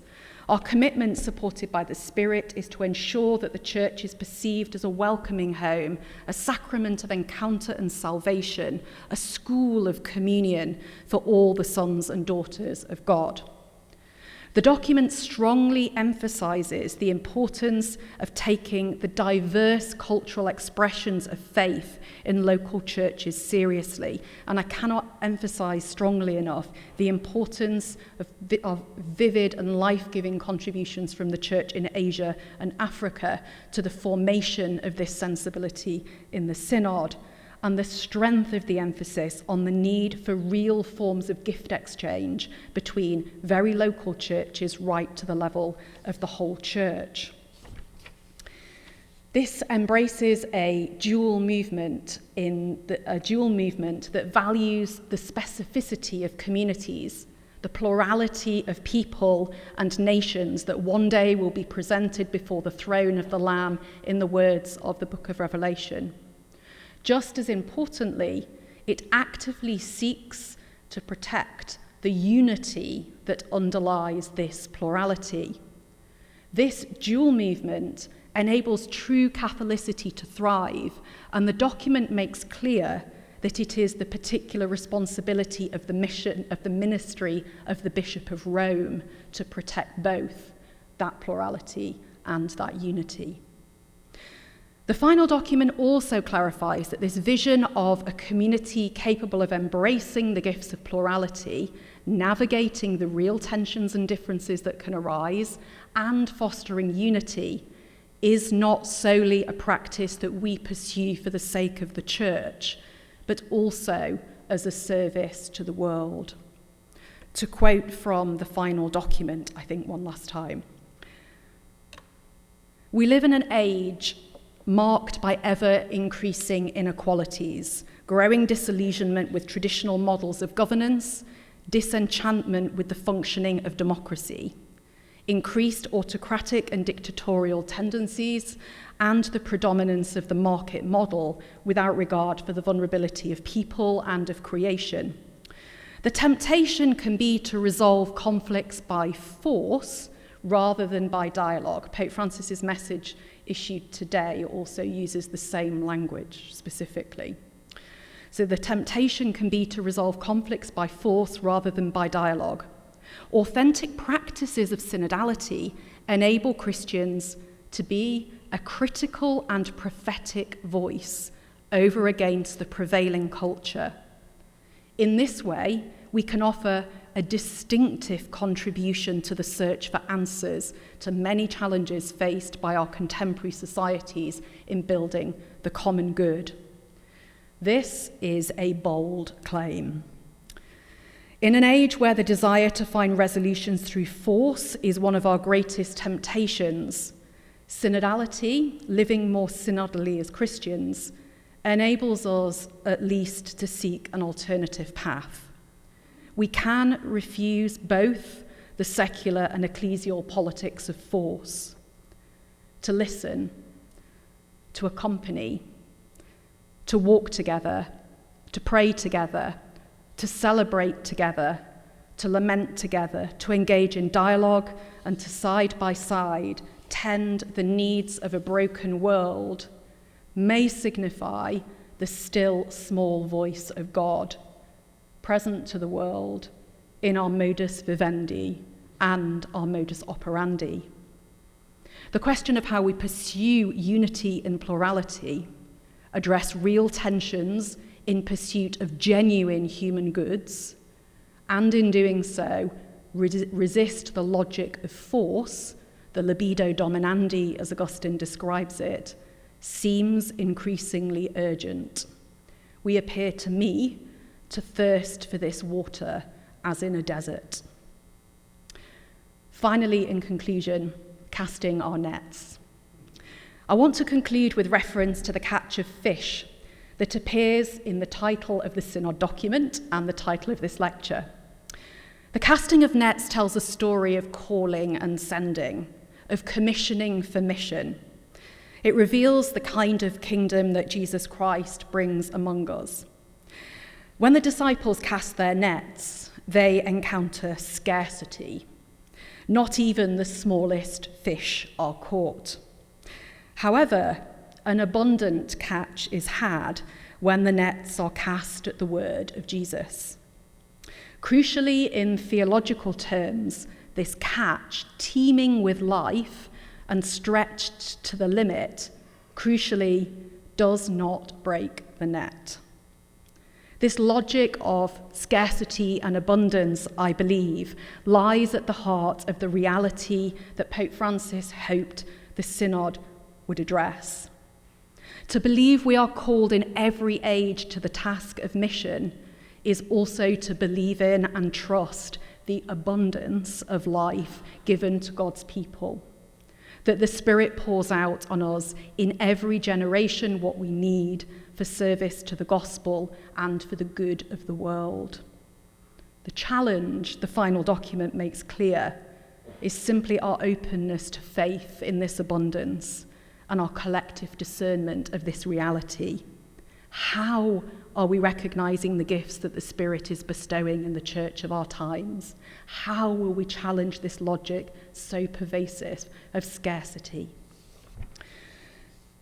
Our commitment, supported by the Spirit, is to ensure that the church is perceived as a welcoming home, a sacrament of encounter and salvation, a school of communion for all the sons and daughters of God. The document strongly emphasizes the importance of taking the diverse cultural expressions of faith in local churches seriously, and I cannot emphasize strongly enough the importance of vivid and life-giving contributions from the church in Asia and Africa to the formation of this sensibility in the Synod, and the strength of the emphasis on the need for real forms of gift exchange between very local churches right to the level of the whole church. This embraces a dual movement that values the specificity of communities, the plurality of people and nations that one day will be presented before the throne of the Lamb in the words of the book of Revelation. Just as importantly, it actively seeks to protect the unity that underlies this plurality. This dual movement enables true Catholicity to thrive, and the document makes clear that it is the particular responsibility of the mission of the ministry of the Bishop of Rome to protect both that plurality and that unity. The final document also clarifies that this vision of a community capable of embracing the gifts of plurality, navigating the real tensions and differences that can arise, and fostering unity is not solely a practice that we pursue for the sake of the church, but also as a service to the world. To quote from the final document, I think one last time, "We live in an age marked by ever-increasing inequalities, growing disillusionment with traditional models of governance, disenchantment with the functioning of democracy, increased autocratic and dictatorial tendencies, and the predominance of the market model without regard for the vulnerability of people and of creation. The temptation can be to resolve conflicts by force rather than by dialogue." Pope Francis's message issued today also uses the same language specifically. So the temptation can be to resolve conflicts by force rather than by dialogue. Authentic practices of synodality enable Christians to be a critical and prophetic voice over against the prevailing culture. In this way, we can offer a distinctive contribution to the search for answers to many challenges faced by our contemporary societies in building the common good. This is a bold claim. In an age where the desire to find resolutions through force is one of our greatest temptations, synodality, living more synodally as Christians, enables us at least to seek an alternative path. We can refuse both the secular and ecclesial politics of force, to listen, to accompany, to walk together, to pray together, to celebrate together, to lament together, to engage in dialogue, and to side by side tend the needs of a broken world may signify the still small voice of God, present to the world in our modus vivendi and our modus operandi. The question of how we pursue unity in plurality, address real tensions in pursuit of genuine human goods, and in doing so, resist the logic of force, the libido dominandi as Augustine describes it, seems increasingly urgent. We appear to me to thirst for this water as in a desert. Finally, in conclusion, casting our nets. I want to conclude with reference to the catch of fish that appears in the title of the Synod document and the title of this lecture. The casting of nets tells a story of calling and sending, of commissioning for mission. It reveals the kind of kingdom that Jesus Christ brings among us. When the disciples cast their nets, they encounter scarcity. Not even the smallest fish are caught. However, an abundant catch is had when the nets are cast at the word of Jesus. Crucially, in theological terms, this catch, teeming with life and stretched to the limit, crucially does not break the net. This logic of scarcity and abundance, I believe, lies at the heart of the reality that Pope Francis hoped the Synod would address. To believe we are called in every age to the task of mission is also to believe in and trust the abundance of life given to God's people, that the Spirit pours out on us in every generation what we need for service to the gospel and for the good of the world. The challenge the final document makes clear is simply our openness to faith in this abundance and our collective discernment of this reality. How are we recognizing the gifts that the Spirit is bestowing in the church of our times? How will we challenge this logic so pervasive of scarcity?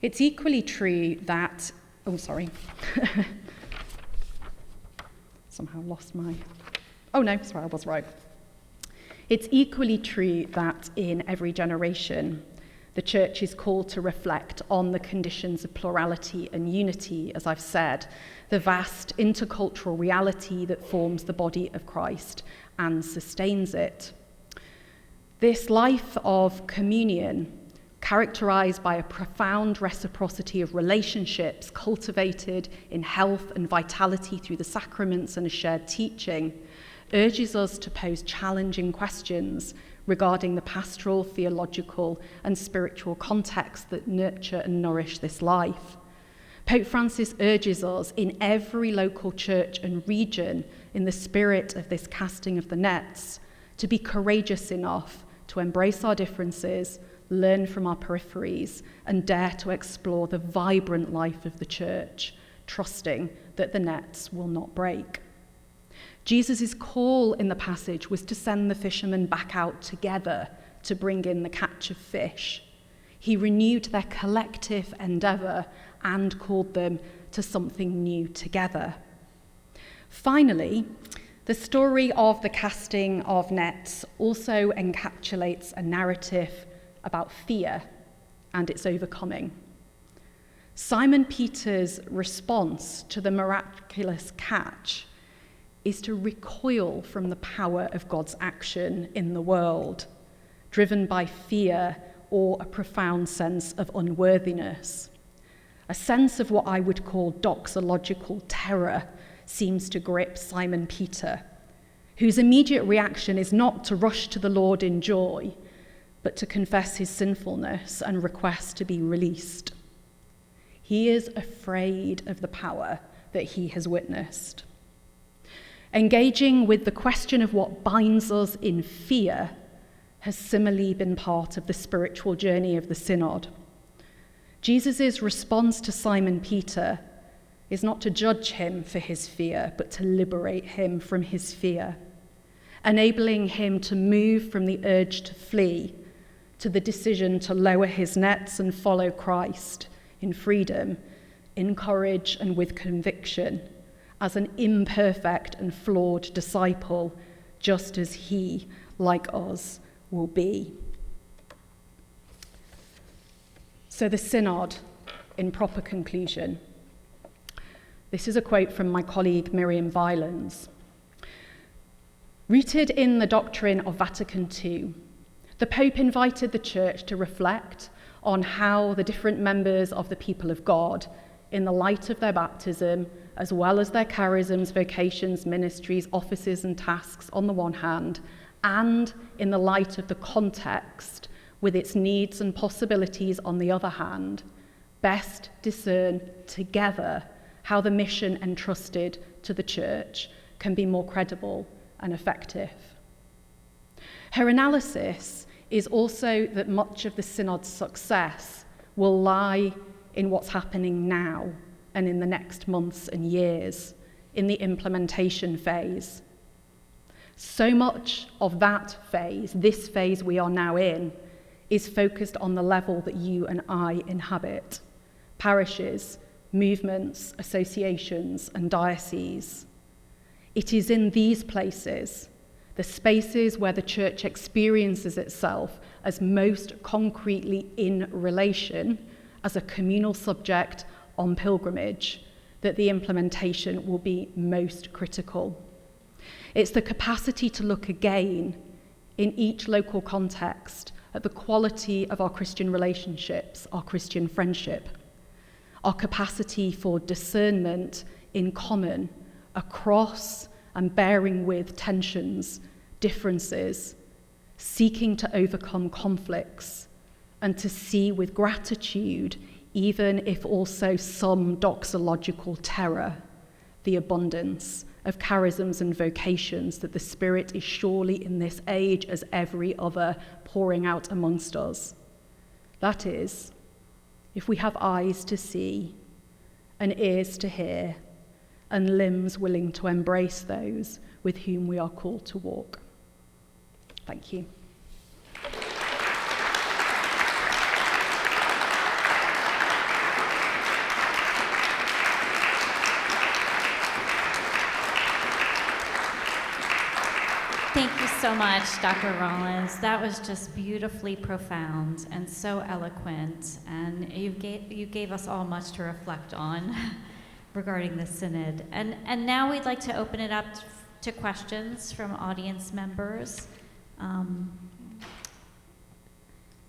It's equally true that, somehow lost my, I was right. It's equally true that in every generation, the church is called to reflect on the conditions of plurality and unity, as I've said, the vast intercultural reality that forms the body of Christ and sustains it. This life of communion, characterized by a profound reciprocity of relationships cultivated in health and vitality through the sacraments and a shared teaching, urges us to pose challenging questions regarding the pastoral, theological, and spiritual contexts that nurture and nourish this life. Pope Francis urges us in every local church and region, in the spirit of this casting of the nets, to be courageous enough to embrace our differences, learn from our peripheries, and dare to explore the vibrant life of the church, trusting that the nets will not break. Jesus' call in the passage was to send the fishermen back out together to bring in the catch of fish. He renewed their collective endeavour and called them to something new together. Finally, the story of the casting of nets also encapsulates a narrative about fear and its overcoming. Simon Peter's response to the miraculous catch is to recoil from the power of God's action in the world, driven by fear or a profound sense of unworthiness. A sense of what I would call doxological terror seems to grip Simon Peter, whose immediate reaction is not to rush to the Lord in joy, but to confess his sinfulness and request to be released. He is afraid of the power that he has witnessed. Engaging with the question of what binds us in fear has similarly been part of the spiritual journey of the Synod. Jesus' response to Simon Peter is not to judge him for his fear, but to liberate him from his fear, enabling him to move from the urge to flee to the decision to lower his nets and follow Christ in freedom, in courage and with conviction, as an imperfect and flawed disciple, just as he, like us, will be. So the Synod, in proper conclusion. This is a quote from my colleague Miriam Rowlands. Rooted in the doctrine of Vatican II, the Pope invited the Church to reflect on how the different members of the people of God, in the light of their baptism, as well as their charisms, vocations, ministries, offices, and tasks on the one hand, and in the light of the context with its needs and possibilities on the other hand, best discern together how the mission entrusted to the Church can be more credible and effective. Her analysis is also that much of the Synod's success will lie in what's happening now and in the next months and years, in the implementation phase. So much of that phase, this phase we are now in, is focused on the level that you and I inhabit: parishes, movements, associations, and dioceses. It is in these places, the spaces where the Church experiences itself as most concretely in relation, as a communal subject on pilgrimage, that the implementation will be most critical. It's the capacity to look again in each local context at the quality of our Christian relationships, our Christian friendship, our capacity for discernment in common, across and bearing with tensions, differences, seeking to overcome conflicts, and to see with gratitude, even if also some doxological terror, the abundance of charisms and vocations that the Spirit is surely in this age as every other pouring out amongst us. That is, if we have eyes to see and ears to hear and limbs willing to embrace those with whom we are called to walk. Thank you. Thank you so much, Dr. Rowlands. That was just beautifully profound and so eloquent, and you gave us all much to reflect on regarding the Synod. And now we'd like to open it up to questions from audience members.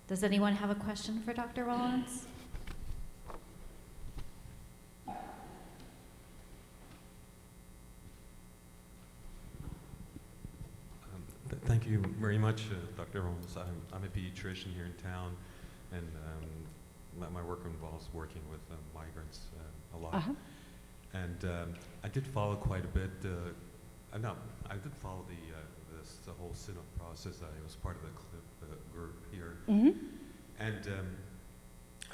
Does anyone have a question for Dr. Rowlands? Thank you very much, Dr. Rowlands. I'm a pediatrician here in town, and my work involves working with migrants a lot. Uh-huh. And I did follow quite a bit. I did follow the whole Synod process. I was part of the group here. Mm-hmm. And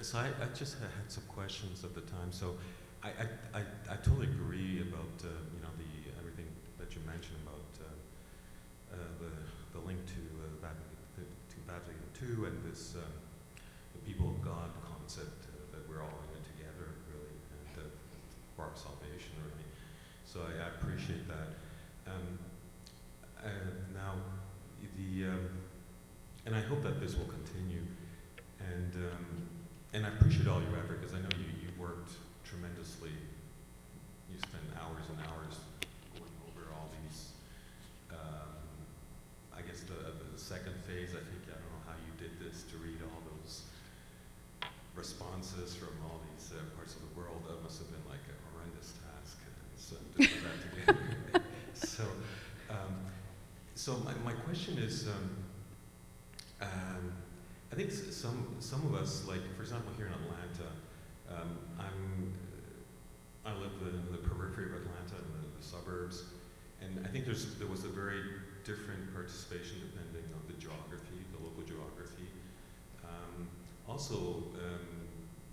so I just had some questions at the time. So I totally agree about everything that you mentioned about the link to Vatican II and this the people of God concept that we're all in it together, really, and for our salvation, really. So I appreciate that. Now, and I hope that this will continue. And I appreciate all your effort, because I know you worked tremendously. You spent hours and hours going over all these. I guess the second phase, I think, I don't know how you did this, to read all those responses from all these parts of the world. That must have been like a horrendous task, so to put that together. So my question is, I think some of us, like for example here in Atlanta, I live in the periphery of Atlanta, in the suburbs, and I think there was a very different participation depending on the geography, the local geography. Also,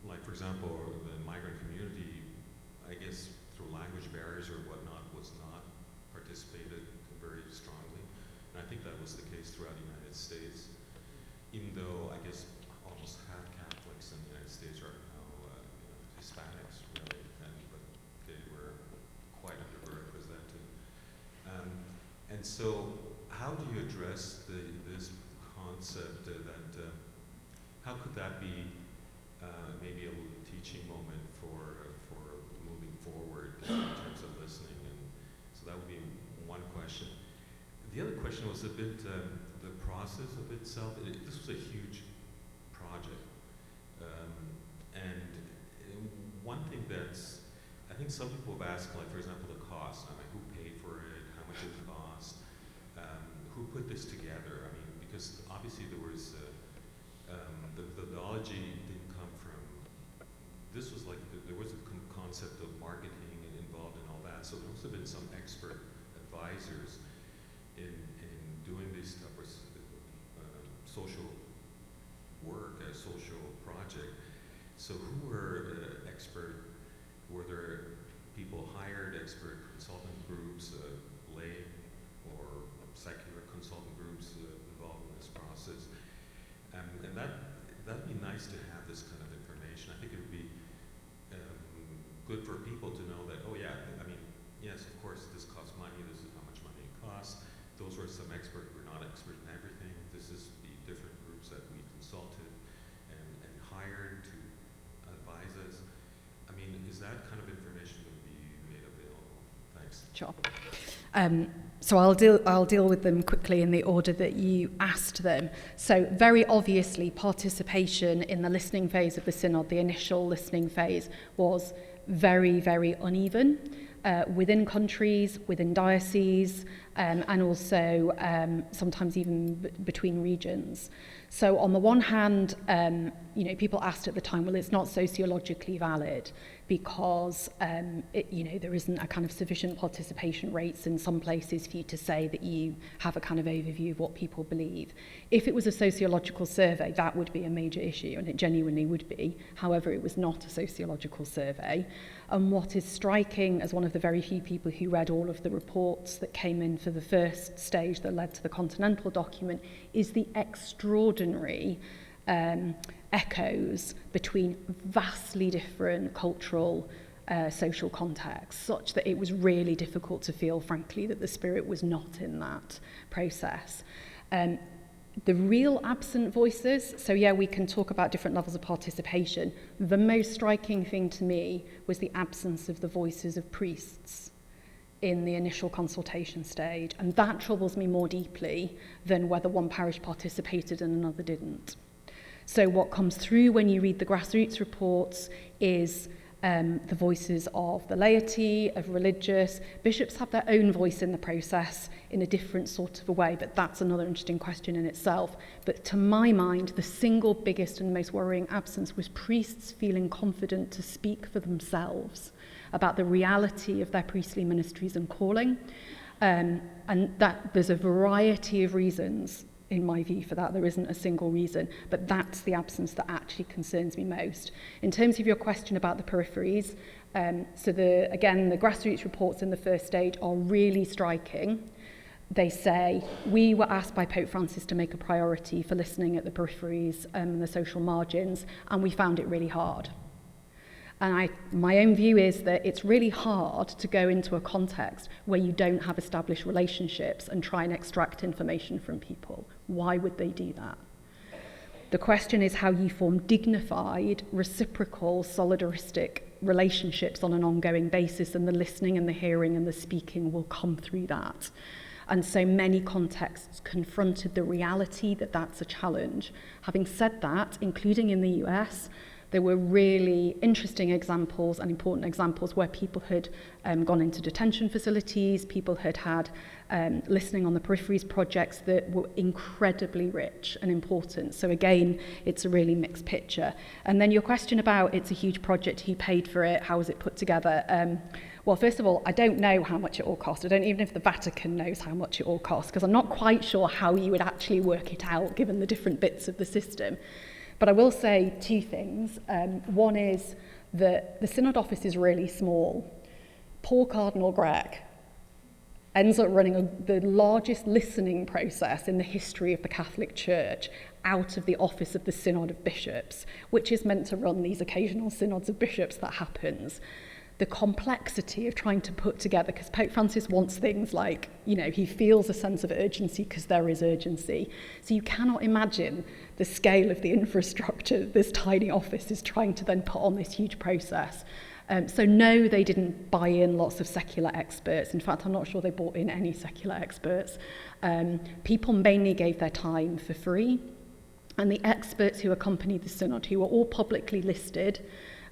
like for example, the migrant community, I guess through language barriers or whatnot, was not participated very strongly. And I think that was the case throughout the United States, even though I guess almost half Catholics in the United States are now Hispanics, really, but they were quite underrepresented. And so, how do you address this concept that how could that be maybe a little teaching moment for moving forward in terms of listening? And so that would be one question. The other question was a bit the process of itself. This was a huge project, and one thing that's, I think some people have asked, like for example, the cost. I mean, who paid for it? How much did it cost? Who put this together? I mean, because obviously there was the theology didn't come from. This was like there was a concept of marketing So there's also been some expert advisors in doing these type of social work, a social project. So who were expert? Were there people hired, expert consultant groups, lay or secular consultant groups involved in this process? And that'd be nice to have this kind of information. I think it would be good for people to know that, oh yeah, I mean, yes, of course, this costs money, this is how much money it costs. Those were some experts, we're not expert in everything. This is the different groups that we consulted and hired to advise us. I mean, is that kind of information going to be made available? Thanks. Sure. So I'll deal with them quickly in the order that you asked them. So very obviously, participation in the listening phase of the synod, the initial listening phase, was very, very uneven within countries, within dioceses, and also sometimes even between regions. So on the one hand, people asked at the time, well, it's not sociologically valid because there isn't a kind of sufficient participation rates in some places for you to say that you have a kind of overview of what people believe. If it was a sociological survey, that would be a major issue, and it genuinely would be. However, it was not a sociological survey. And what is striking, as one of the very few people who read all of the reports that came in for the first stage that led to the continental document, is the extraordinary echoes between vastly different cultural, social contexts, such that it was really difficult to feel, frankly, that the Spirit was not in that process. The real absent voices, so yeah, we can talk about different levels of participation. The most striking thing to me was the absence of the voices of priests in the initial consultation stage, and that troubles me more deeply than whether one parish participated and another didn't. So what comes through when you read the grassroots reports is the voices of the laity, of religious. Bishops have their own voice in the process in a different sort of a way, but that's another interesting question in itself. But to my mind, the single biggest and most worrying absence was priests feeling confident to speak for themselves about the reality of their priestly ministries and calling. And that there's a variety of reasons, in my view, for that. There isn't a single reason, but that's the absence that actually concerns me most. In terms of your question about the peripheries, the grassroots reports in the first stage are really striking. They say, we were asked by Pope Francis to make a priority for listening at the peripheries and the social margins, and we found it really hard. And my own view is that it's really hard to go into a context where you don't have established relationships and try and extract information from people. Why would they do that? The question is how you form dignified, reciprocal, solidaristic relationships on an ongoing basis, and the listening and the hearing and the speaking will come through that. And so many contexts confronted the reality that that's a challenge. Having said that, including in the US, there were really interesting examples and important examples where people had gone into detention facilities, people had listening on the peripheries projects that were incredibly rich and important. So again, it's a really mixed picture. And then your question about it's a huge project, who paid for it, how was it put together? Well, first of all, I don't know how much it all cost. I don't even know if the Vatican knows how much it all costs, because I'm not quite sure how you would actually work it out, given the different bits of the system. But I will say two things. One is that the Synod office is really small. Poor Cardinal Greg ends up running the largest listening process in the history of the Catholic Church out of the office of the Synod of Bishops, which is meant to run these occasional Synods of Bishops that happens. The complexity of trying to put together, because Pope Francis wants things like, he feels a sense of urgency because there is urgency. So you cannot imagine the scale of the infrastructure this tiny office is trying to then put on this huge process. So no, they didn't buy in lots of secular experts. In fact, I'm not sure they bought in any secular experts. People mainly gave their time for free. And the experts who accompanied the Synod, who were all publicly listed,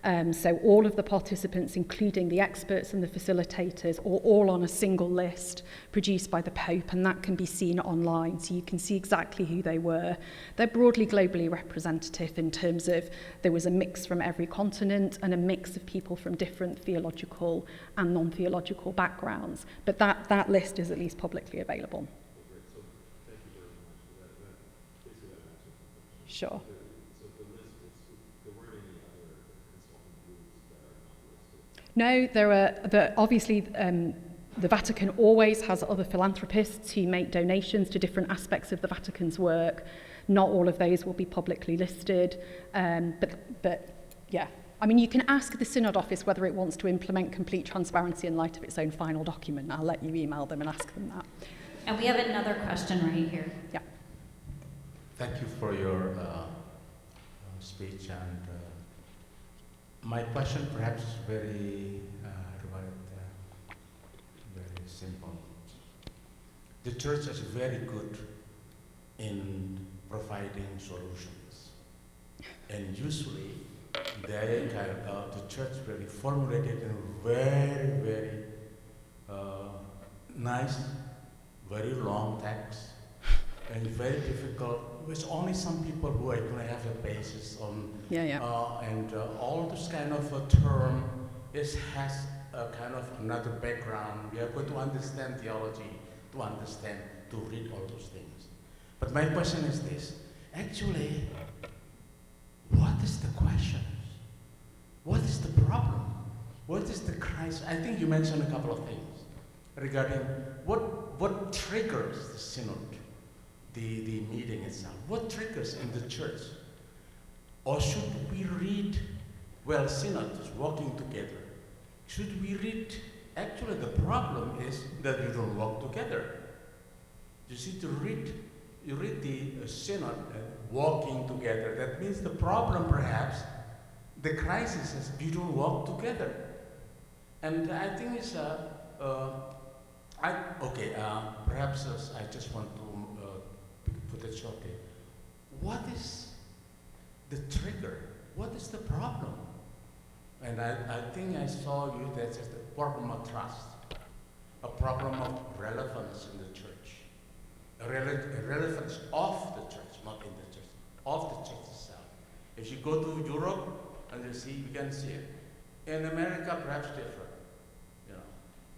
So all of the participants, including the experts and the facilitators, are all on a single list produced by the Pope, and that can be seen online. So you can see exactly who they were. They're broadly globally representative in terms of there was a mix from every continent and a mix of people from different theological and non-theological backgrounds. But that list is at least publicly available. Sure. No, obviously the Vatican always has other philanthropists who make donations to different aspects of the Vatican's work. Not all of those will be publicly listed, but yeah. I mean, you can ask the Synod office whether it wants to implement complete transparency in light of its own final document. I'll let you email them and ask them that. And we have another question right here. Yeah. Thank you for your speech, and my question perhaps is very simple. The Church is very good in providing solutions, and usually the Church really formulated in a very, very nice, very long text, and very difficult, with only some people who are going to have a basis on, all this kind of a term has a kind of another background. We are going to understand theology, to read all those things. But my question is this, actually, what is the question? What is the problem? What is the crisis? I think you mentioned a couple of things regarding what triggers the synod, the meeting itself. What triggers in the church? Or should we read, well, synod is working together. Should we read, actually the problem is that you don't work together. You see, you read the synod walking together. That means the problem perhaps, the crisis is you don't work together. And I think it's, perhaps I just want to put it shortly. What is the trigger? What is the problem? And I think I saw you, that's just a problem of trust, a problem of relevance in the church, a relevance of the church, not in the church, of the church itself. If you go to Europe and you see, you can see it. In America, perhaps different, you know.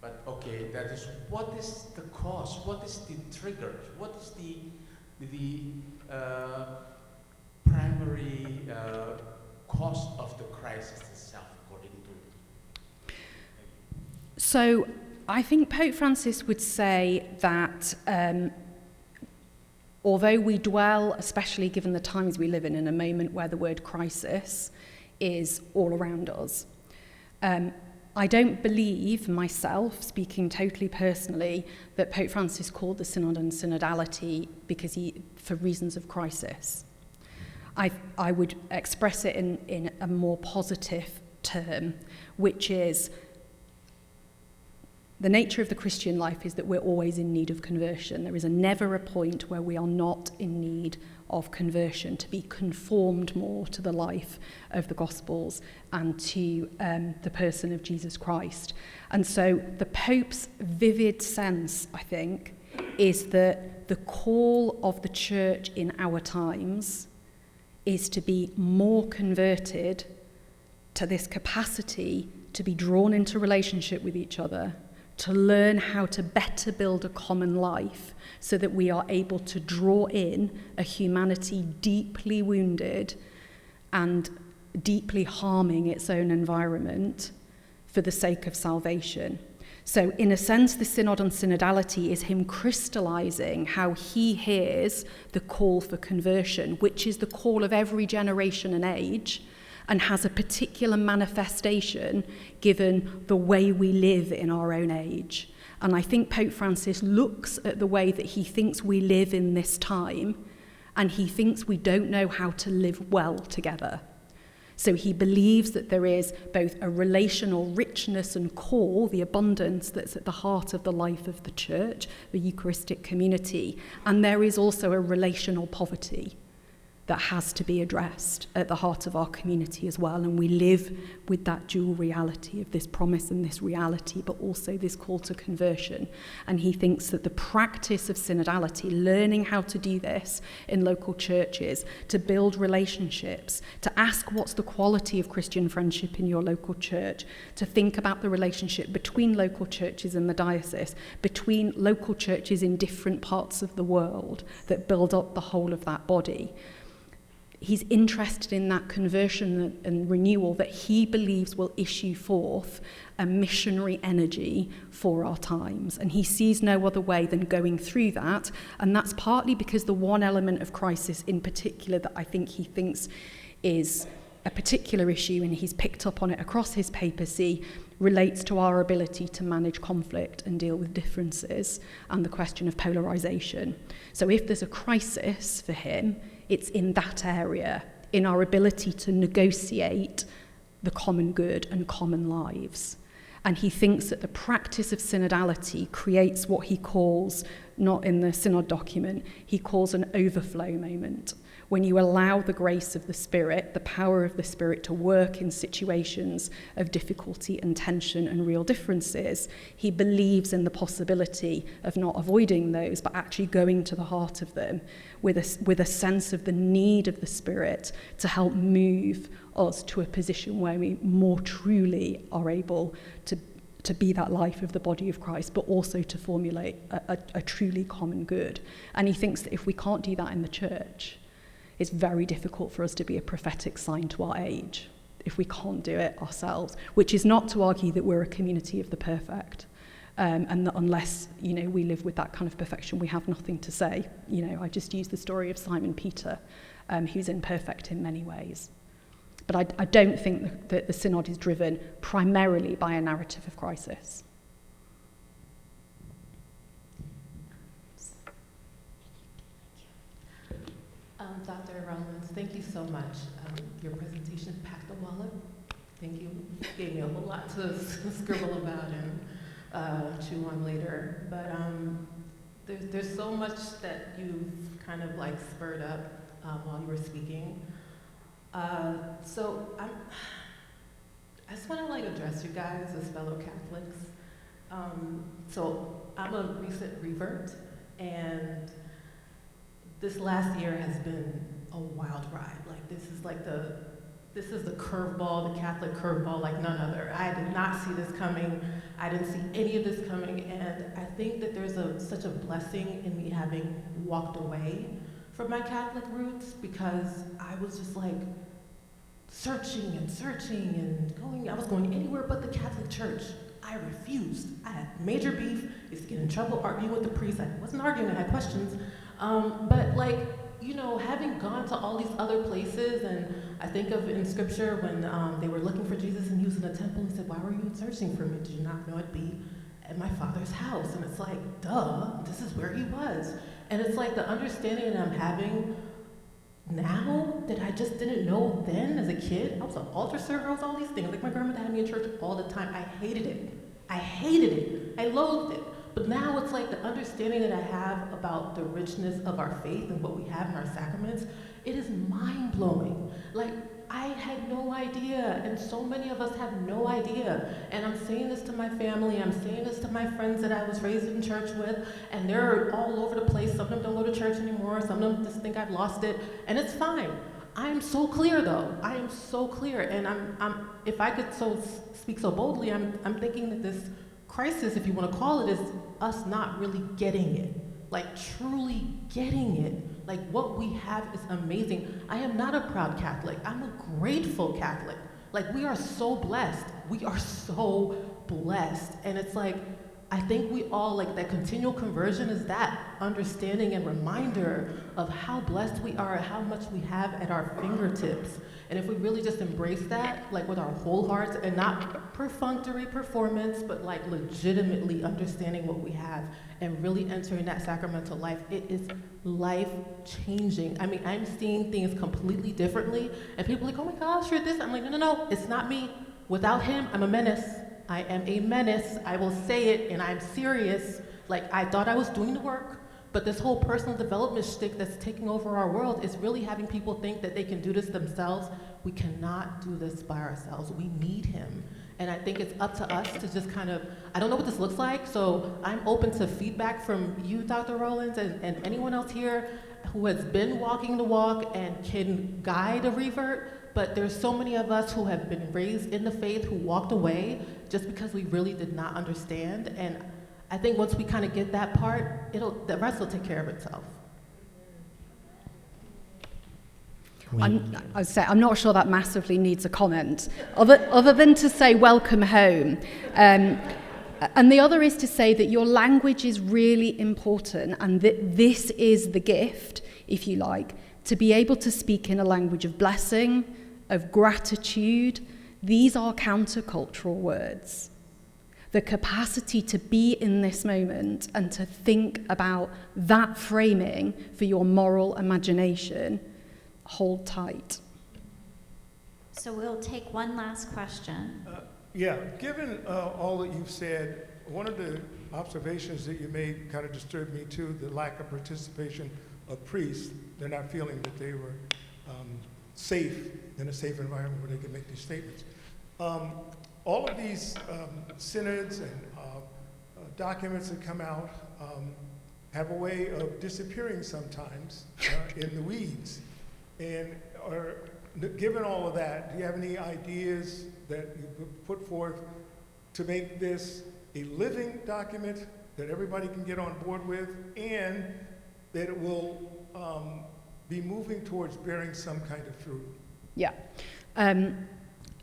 But okay, that is, what is the cause? What is the trigger? What is the primary cause of the crisis itself, according to you? So I think Pope Francis would say that although we dwell, especially given the times we live in a moment where the word crisis is all around us, I don't believe myself, speaking totally personally, that Pope Francis called the Synod and Synodality for reasons of crisis. I would express it in a more positive term, which is the nature of the Christian life is that we're always in need of conversion. There is never a point where we are not in need of conversion, to be conformed more to the life of the Gospels and to the person of Jesus Christ. And so the Pope's vivid sense, I think, is that the call of the Church in our times is to be more converted to this capacity to be drawn into relationship with each other, to learn how to better build a common life so that we are able to draw in a humanity deeply wounded and deeply harming its own environment for the sake of salvation. So in a sense, the Synod on Synodality is him crystallizing how he hears the call for conversion, which is the call of every generation and age, and has a particular manifestation given the way we live in our own age. And I think Pope Francis looks at the way that he thinks we live in this time, and he thinks we don't know how to live well together. So he believes that there is both a relational richness and call, the abundance that's at the heart of the life of the church, the Eucharistic community, and there is also a relational poverty. that has to be addressed at the heart of our community as well. And we live with that dual reality of this promise and this reality, but also this call to conversion. And he thinks that the practice of synodality, learning how to do this in local churches, to build relationships, to ask what's the quality of Christian friendship in your local church, to think about the relationship between local churches and the diocese, between local churches in different parts of the world that build up the whole of that body. He's interested in that conversion and renewal that he believes will issue forth a missionary energy for our times. And he sees no other way than going through that. And that's partly because the one element of crisis in particular that I think he thinks is a particular issue, and he's picked up on it across his papacy, relates to our ability to manage conflict and deal with differences and the question of polarization. So if there's a crisis for him, it's in that area, in our ability to negotiate the common good and common lives. And he thinks that the practice of synodality creates what he calls, not in the synod document, he calls an overflow moment. When you allow the grace of the Spirit, the power of the Spirit to work in situations of difficulty and tension and real differences, he believes in the possibility of not avoiding those, but actually going to the heart of them with a sense of the need of the Spirit to help move us to a position where we more truly are able to be that life of the body of Christ, but also to formulate a truly common good. And he thinks that if we can't do that in the church, it's very difficult for us to be a prophetic sign to our age if we can't do it ourselves, which is not to argue that we're a community of the perfect, and that unless, we live with that kind of perfection, we have nothing to say. I just use the story of Simon Peter, who's imperfect in many ways. But I don't think that the synod is driven primarily by a narrative of crisis. Dr. Rowlands, thank you so much. Your presentation packed a wallet. Thank you. Gave me a whole lot to scribble about and chew on later. But there's so much that you've kind of spurred up while you were speaking. So I just want to address you guys as fellow Catholics. So I'm a recent revert, and this last year has been a wild ride. This is the curveball, the Catholic curveball like none other. I did not see this coming. I didn't see any of this coming, and I think that there's such a blessing in me having walked away from my Catholic roots, because I was just searching and going. I was going anywhere but the Catholic Church. I refused. I had major beef. I used to get in trouble arguing with the priest. I wasn't arguing, I had questions. But having gone to all these other places, and I think of in scripture when they were looking for Jesus and he was in the temple, he said, "Why were you searching for me? Did you not know it'd be at my Father's house?" And it's duh, this is where he was. And it's the understanding that I'm having now that I just didn't know then as a kid. I was an altar server, I was all these things. My grandmother had me in church all the time. I hated it. I loathed it. But now it's the understanding that I have about the richness of our faith and what we have in our sacraments, it is mind-blowing. I had no idea, and so many of us have no idea. And I'm saying this to my family, I'm saying this to my friends that I was raised in church with, and they're all over the place. Some of them don't go to church anymore, some of them just think I've lost it, and it's fine. I am so clear though, I am so clear, and I'm if I could speak so boldly, I'm thinking that this crisis, if you want to call it, is us not really getting it, truly getting it. What we have is amazing. I am not a proud Catholic. I'm a grateful Catholic. We are so blessed. We are so blessed. And it's I think we all, that continual conversion is that understanding and reminder of how blessed we are, how much we have at our fingertips. And if we really just embrace that, with our whole hearts, and not perfunctory performance, but legitimately understanding what we have and really entering that sacramental life, it is life-changing. I'm seeing things completely differently, and people are "Oh my gosh, you're this." I'm no, it's not me. Without him, I'm a menace. I am a menace. I will say it, and I'm serious. I thought I was doing the work, But this whole personal development shtick that's taking over our world is really having people think that they can do this themselves. We cannot do this by ourselves. We need him. And I think it's up to us to just kind of, I don't know what this looks like, so I'm open to feedback from you, Dr. Rowlands, and anyone else here who has been walking the walk and can guide a revert. But there's so many of us who have been raised in the faith who walked away just because we really did not understand. And I think once we kind of get that part, the rest will take care of itself. I'm not sure that massively needs a comment, other than to say welcome home. And the other is to say that your language is really important, and that this is the gift, if you like, to be able to speak in a language of blessing, of gratitude. These are countercultural words. The capacity to be in this moment and to think about that framing for your moral imagination. Hold tight. So we'll take one last question. Given all that you've said, one of the observations that you made kind of disturbed me too, the lack of participation of priests. They're not feeling that they were safe, in a safe environment where they could make these statements. All of these synods and documents that come out have a way of disappearing sometimes in the weeds. And given all of that, do you have any ideas that you could put forth to make this a living document that everybody can get on board with, and that it will be moving towards bearing some kind of fruit? Yeah.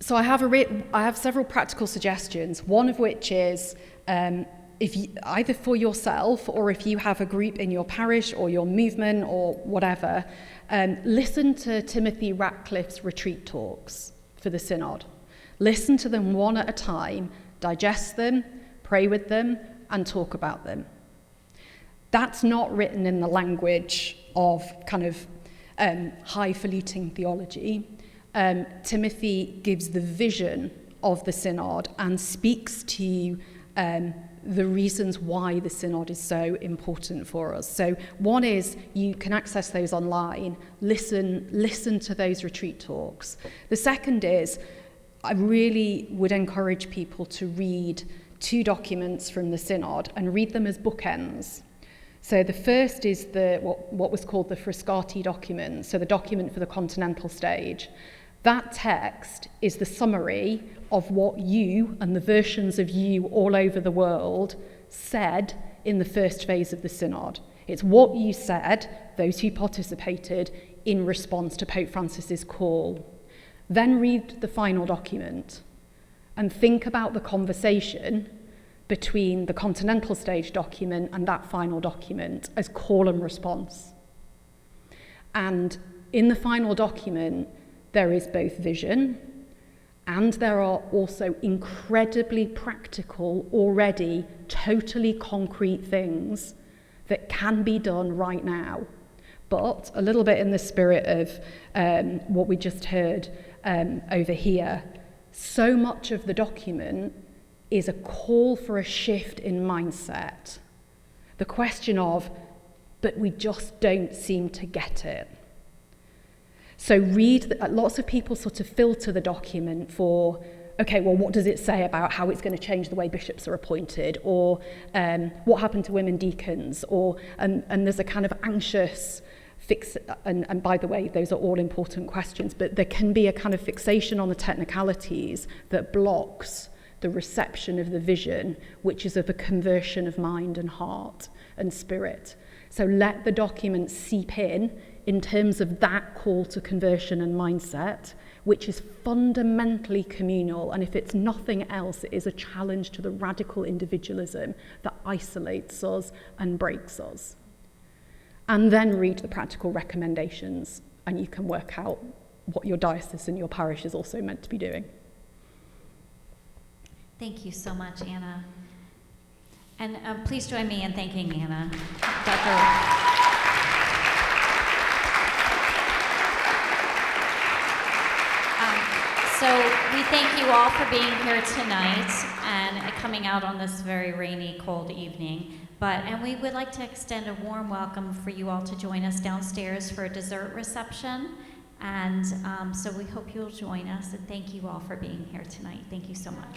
So I have several practical suggestions, one of which is if you, either for yourself or if you have a group in your parish or your movement or whatever, listen to Timothy Ratcliffe's retreat talks for the Synod. Listen to them one at a time, digest them, pray with them, and talk about them. That's not written in the language of kind of highfalutin theology. Timothy gives the vision of the Synod and speaks to the reasons why the Synod is so important for us. So one is you can access those online, listen to those retreat talks. The second is I really would encourage people to read 2 documents from the Synod and read them as bookends. So the first is what was called the Frascati document, so the document for the continental stage. That text is the summary of what you and the versions of you all over the world said in the first phase of the Synod. It's what you said, those who participated, in response to Pope Francis's call. Then read the final document and think about the conversation between the continental stage document and that final document as call and response. And in the final document, there is both vision and there are also incredibly practical, already totally concrete things that can be done right now. But a little bit in the spirit of what we just heard over here, so much of the document is a call for a shift in mindset. The question of, but we just don't seem to get it. So lots of people sort of filter the document for, okay, well, what does it say about how it's going to change the way bishops are appointed, or what happened to women deacons, and there's a kind of anxious fix, and by the way, those are all important questions, but there can be a kind of fixation on the technicalities that blocks the reception of the vision, which is of a conversion of mind and heart and spirit. So let the document seep in terms of that call to conversion and mindset, which is fundamentally communal, and if it's nothing else, it is a challenge to the radical individualism that isolates us and breaks us. And then read the practical recommendations, and you can work out what your diocese and your parish is also meant to be doing. Thank you so much, Anna. And please join me in thanking Anna. Dr. So we thank you all for being here tonight and coming out on this very rainy, cold evening. And we would like to extend a warm welcome for you all to join us downstairs for a dessert reception. And so we hope you'll join us, and thank you all for being here tonight. Thank you so much.